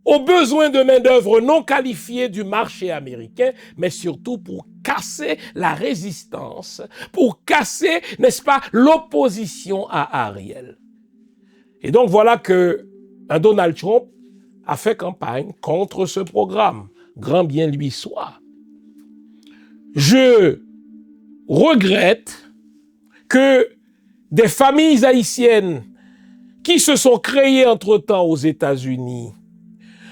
aux besoins de main-d'œuvre non qualifiée du marché américain, mais surtout pour casser la résistance, pour casser, n'est-ce pas, l'opposition à Ariel. Et donc voilà que un Donald Trump a fait campagne contre ce programme. Grand bien lui soit. Je regrette que des familles haïtiennes qui se sont créées entre-temps aux États-Unis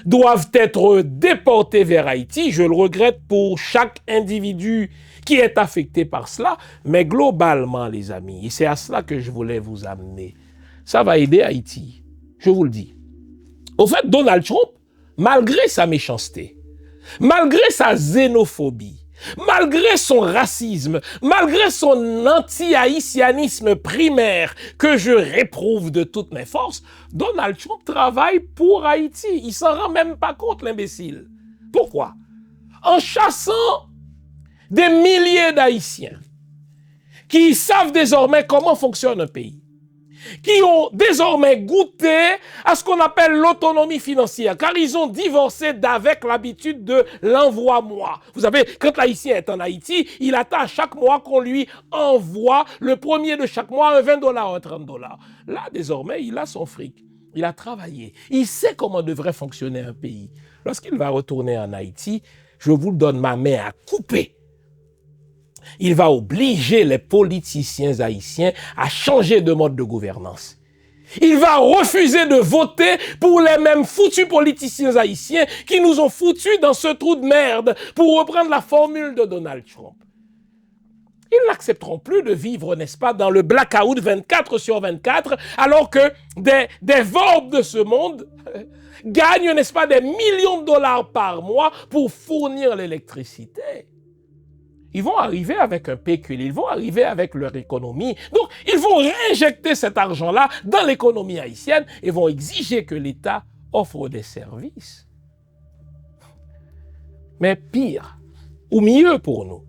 doivent être déportées vers Haïti. Je le regrette pour chaque individu qui est affecté par cela. Mais globalement, les amis, et c'est à cela que je voulais vous amener, ça va aider Haïti, je vous le dis. Au fait, Donald Trump, malgré sa méchanceté, malgré sa xénophobie, malgré son racisme, malgré son anti-haïtianisme primaire que je réprouve de toutes mes forces, Donald Trump travaille pour Haïti. Il s'en rend même pas compte, l'imbécile. Pourquoi? En chassant des milliers d'Haïtiens qui savent désormais comment fonctionne un pays, qui ont désormais goûté à ce qu'on appelle l'autonomie financière, car ils ont divorcé d'avec l'habitude de l'envoi-moi. Vous savez, quand l'Haïtien est en Haïti, il attend à chaque mois qu'on lui envoie le premier de chaque mois un 20$, un 30$. Là, désormais, il a son fric. Il a travaillé. Il sait comment devrait fonctionner un pays. Lorsqu'il va retourner en Haïti, je vous donne ma main à couper. il va obliger les politiciens haïtiens à changer de mode de gouvernance. Il va refuser de voter pour les mêmes foutus politiciens haïtiens qui nous ont foutus dans ce trou de merde, pour reprendre la formule de Donald Trump. Ils n'accepteront plus de vivre, n'est-ce pas, dans le blackout 24/24, alors que des verbes de ce monde gagnent, n'est-ce pas, des millions de dollars par mois pour fournir l'électricité. Ils vont arriver avec un pécule, ils vont arriver avec leur économie. Donc, ils vont réinjecter cet argent-là dans l'économie haïtienne et vont exiger que l'État offre des services. Mais pire, ou mieux pour nous,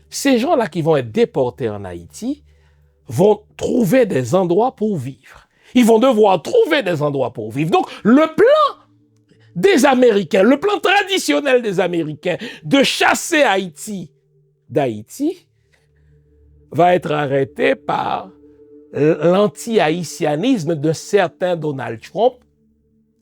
ces gens-là qui vont être déportés en Haïti vont trouver des endroits pour vivre. Ils vont devoir trouver des endroits pour vivre. Donc, le plan des Américains, le plan traditionnel des Américains de chasser Haïti d'Haïti va être arrêté par l'anti-haïtianisme de certains Donald Trump,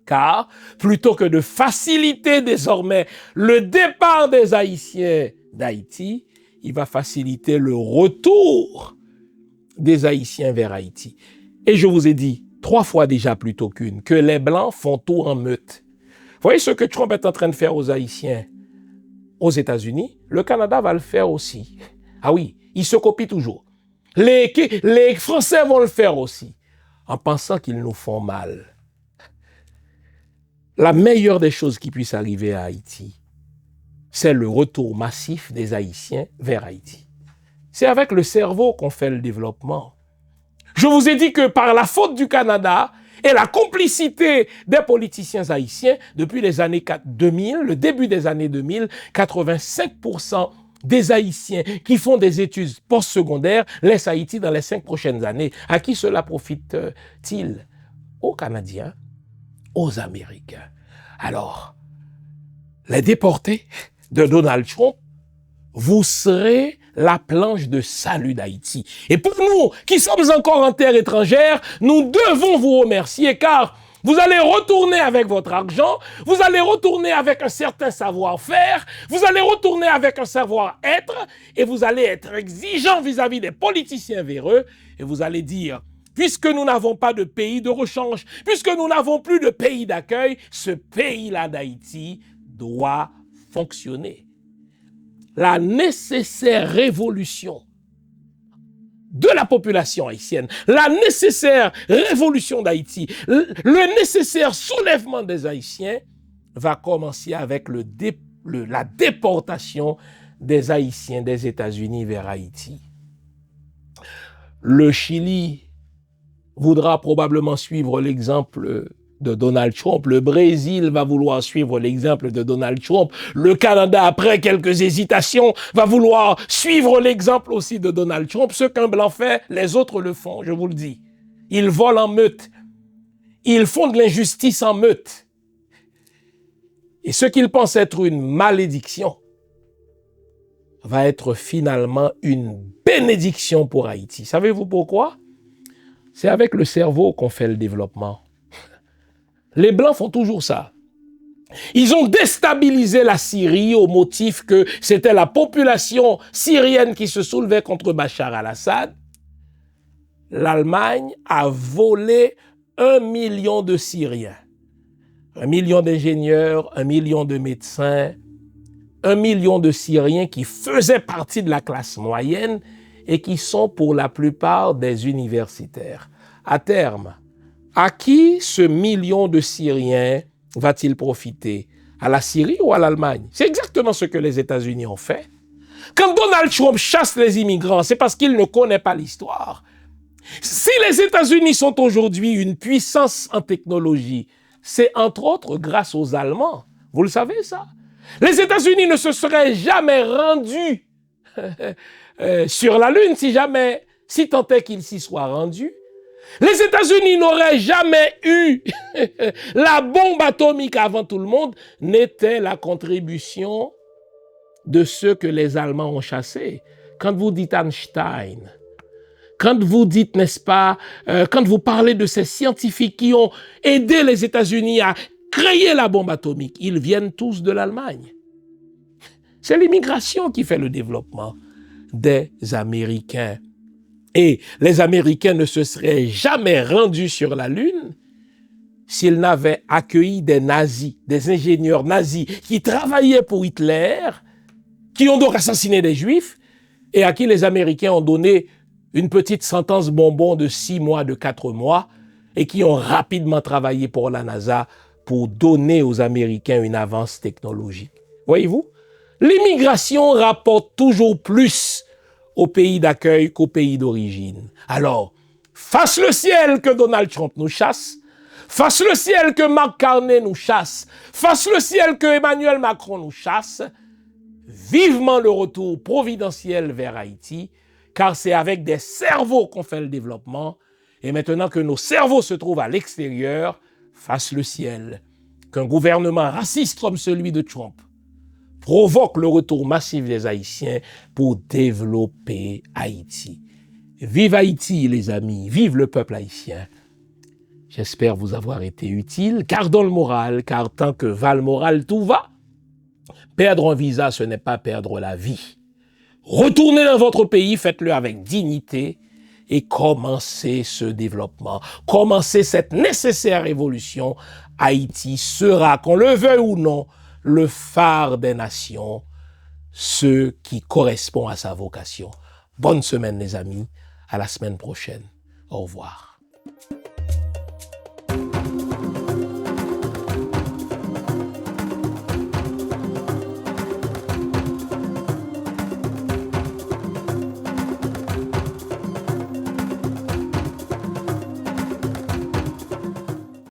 car plutôt que de faciliter désormais le départ des Haïtiens d'Haïti, il va faciliter le retour des Haïtiens vers Haïti. Et je vous ai dit 3 fois déjà plutôt qu'une, que les Blancs font tout en meute. Vous voyez ce que Trump est en train de faire aux Haïtiens aux États-Unis, le Canada va le faire aussi. Ah oui, il se copie toujours. Les Français vont le faire aussi, en pensant qu'ils nous font mal. La meilleure des choses qui puisse arriver à Haïti, c'est le retour massif des Haïtiens vers Haïti. C'est avec le cerveau qu'on fait le développement. Je vous ai dit que par la faute du Canada et la complicité des politiciens haïtiens, depuis les années 2000, le début des années 2000, 85% des Haïtiens qui font des études postsecondaires laissent Haïti dans les 5 prochaines années. À qui cela profite-t-il? Aux Canadiens, aux Américains. Alors, les déportés de Donald Trump, vous serez la planche de salut d'Haïti. Et pour nous, qui sommes encore en terre étrangère, nous devons vous remercier, car vous allez retourner avec votre argent, vous allez retourner avec un certain savoir-faire, vous allez retourner avec un savoir-être, et vous allez être exigeant vis-à-vis des politiciens véreux, et vous allez dire, puisque nous n'avons pas de pays de rechange, puisque nous n'avons plus de pays d'accueil, ce pays-là d'Haïti doit fonctionner. La nécessaire révolution de la population haïtienne, la nécessaire révolution d'Haïti, le nécessaire soulèvement des Haïtiens va commencer avec la déportation des Haïtiens des États-Unis vers Haïti. Le Chili voudra probablement suivre l'exemple de Donald Trump. Le Brésil va vouloir suivre l'exemple de Donald Trump. Le Canada, après quelques hésitations, va vouloir suivre l'exemple aussi de Donald Trump. Ce qu'un blanc fait, les autres le font, je vous le dis. Ils volent en meute. Ils font de l'injustice en meute. Et ce qu'ils pensent être une malédiction va être finalement une bénédiction pour Haïti. Savez-vous pourquoi? C'est avec le cerveau qu'on fait le développement. Les Blancs font toujours ça. Ils ont déstabilisé la Syrie au motif que c'était la population syrienne qui se soulevait contre Bachar al-Assad. L'Allemagne a volé 1 million de Syriens. 1 million d'ingénieurs, 1 million de médecins, 1 million de Syriens qui faisaient partie de la classe moyenne et qui sont pour la plupart des universitaires. À terme, à qui ce million de Syriens va-t-il profiter? À la Syrie ou à l'Allemagne? C'est exactement ce que les États-Unis ont fait. Quand Donald Trump chasse les immigrants, c'est parce qu'il ne connaît pas l'histoire. Si les États-Unis sont aujourd'hui une puissance en technologie, c'est entre autres grâce aux Allemands. Vous le savez ça? Les États-Unis ne se seraient jamais rendus sur la Lune si tant est qu'ils s'y soient rendus. Les États-Unis n'auraient jamais eu la bombe atomique avant tout le monde, n'était la contribution de ceux que les Allemands ont chassés. Quand vous dites Einstein, quand vous dites, n'est-ce pas, quand vous parlez de ces scientifiques qui ont aidé les États-Unis à créer la bombe atomique, ils viennent tous de l'Allemagne. C'est l'immigration qui fait le développement. des Américains. Et les Américains ne se seraient jamais rendus sur la Lune s'ils n'avaient accueilli des nazis, des ingénieurs nazis qui travaillaient pour Hitler, qui ont donc assassiné des Juifs et à qui les Américains ont donné une petite sentence bonbon de 6 mois, de 4 mois et qui ont rapidement travaillé pour la NASA pour donner aux Américains une avance technologique. Voyez-vous, l'immigration rapporte toujours plus au pays d'accueil qu'au pays d'origine. Alors, fasse le ciel que Donald Trump nous chasse, fasse le ciel que Mark Carney nous chasse, fasse le ciel que Emmanuel Macron nous chasse, vivement le retour providentiel vers Haïti, car c'est avec des cerveaux qu'on fait le développement, et maintenant que nos cerveaux se trouvent à l'extérieur, fasse le ciel qu'un gouvernement raciste comme celui de Trump provoque le retour massif des Haïtiens pour développer Haïti. Vive Haïti, les amis, vive le peuple haïtien. J'espère vous avoir été utile. Gardons le moral, car tant que va le moral, tout va. Perdre un visa, ce n'est pas perdre la vie. Retournez dans votre pays, faites-le avec dignité et commencez ce développement. Commencez cette nécessaire évolution. Haïti sera, qu'on le veuille ou non, le phare des nations, ce qui correspond à sa vocation. Bonne semaine, les amis. À la semaine prochaine. Au revoir.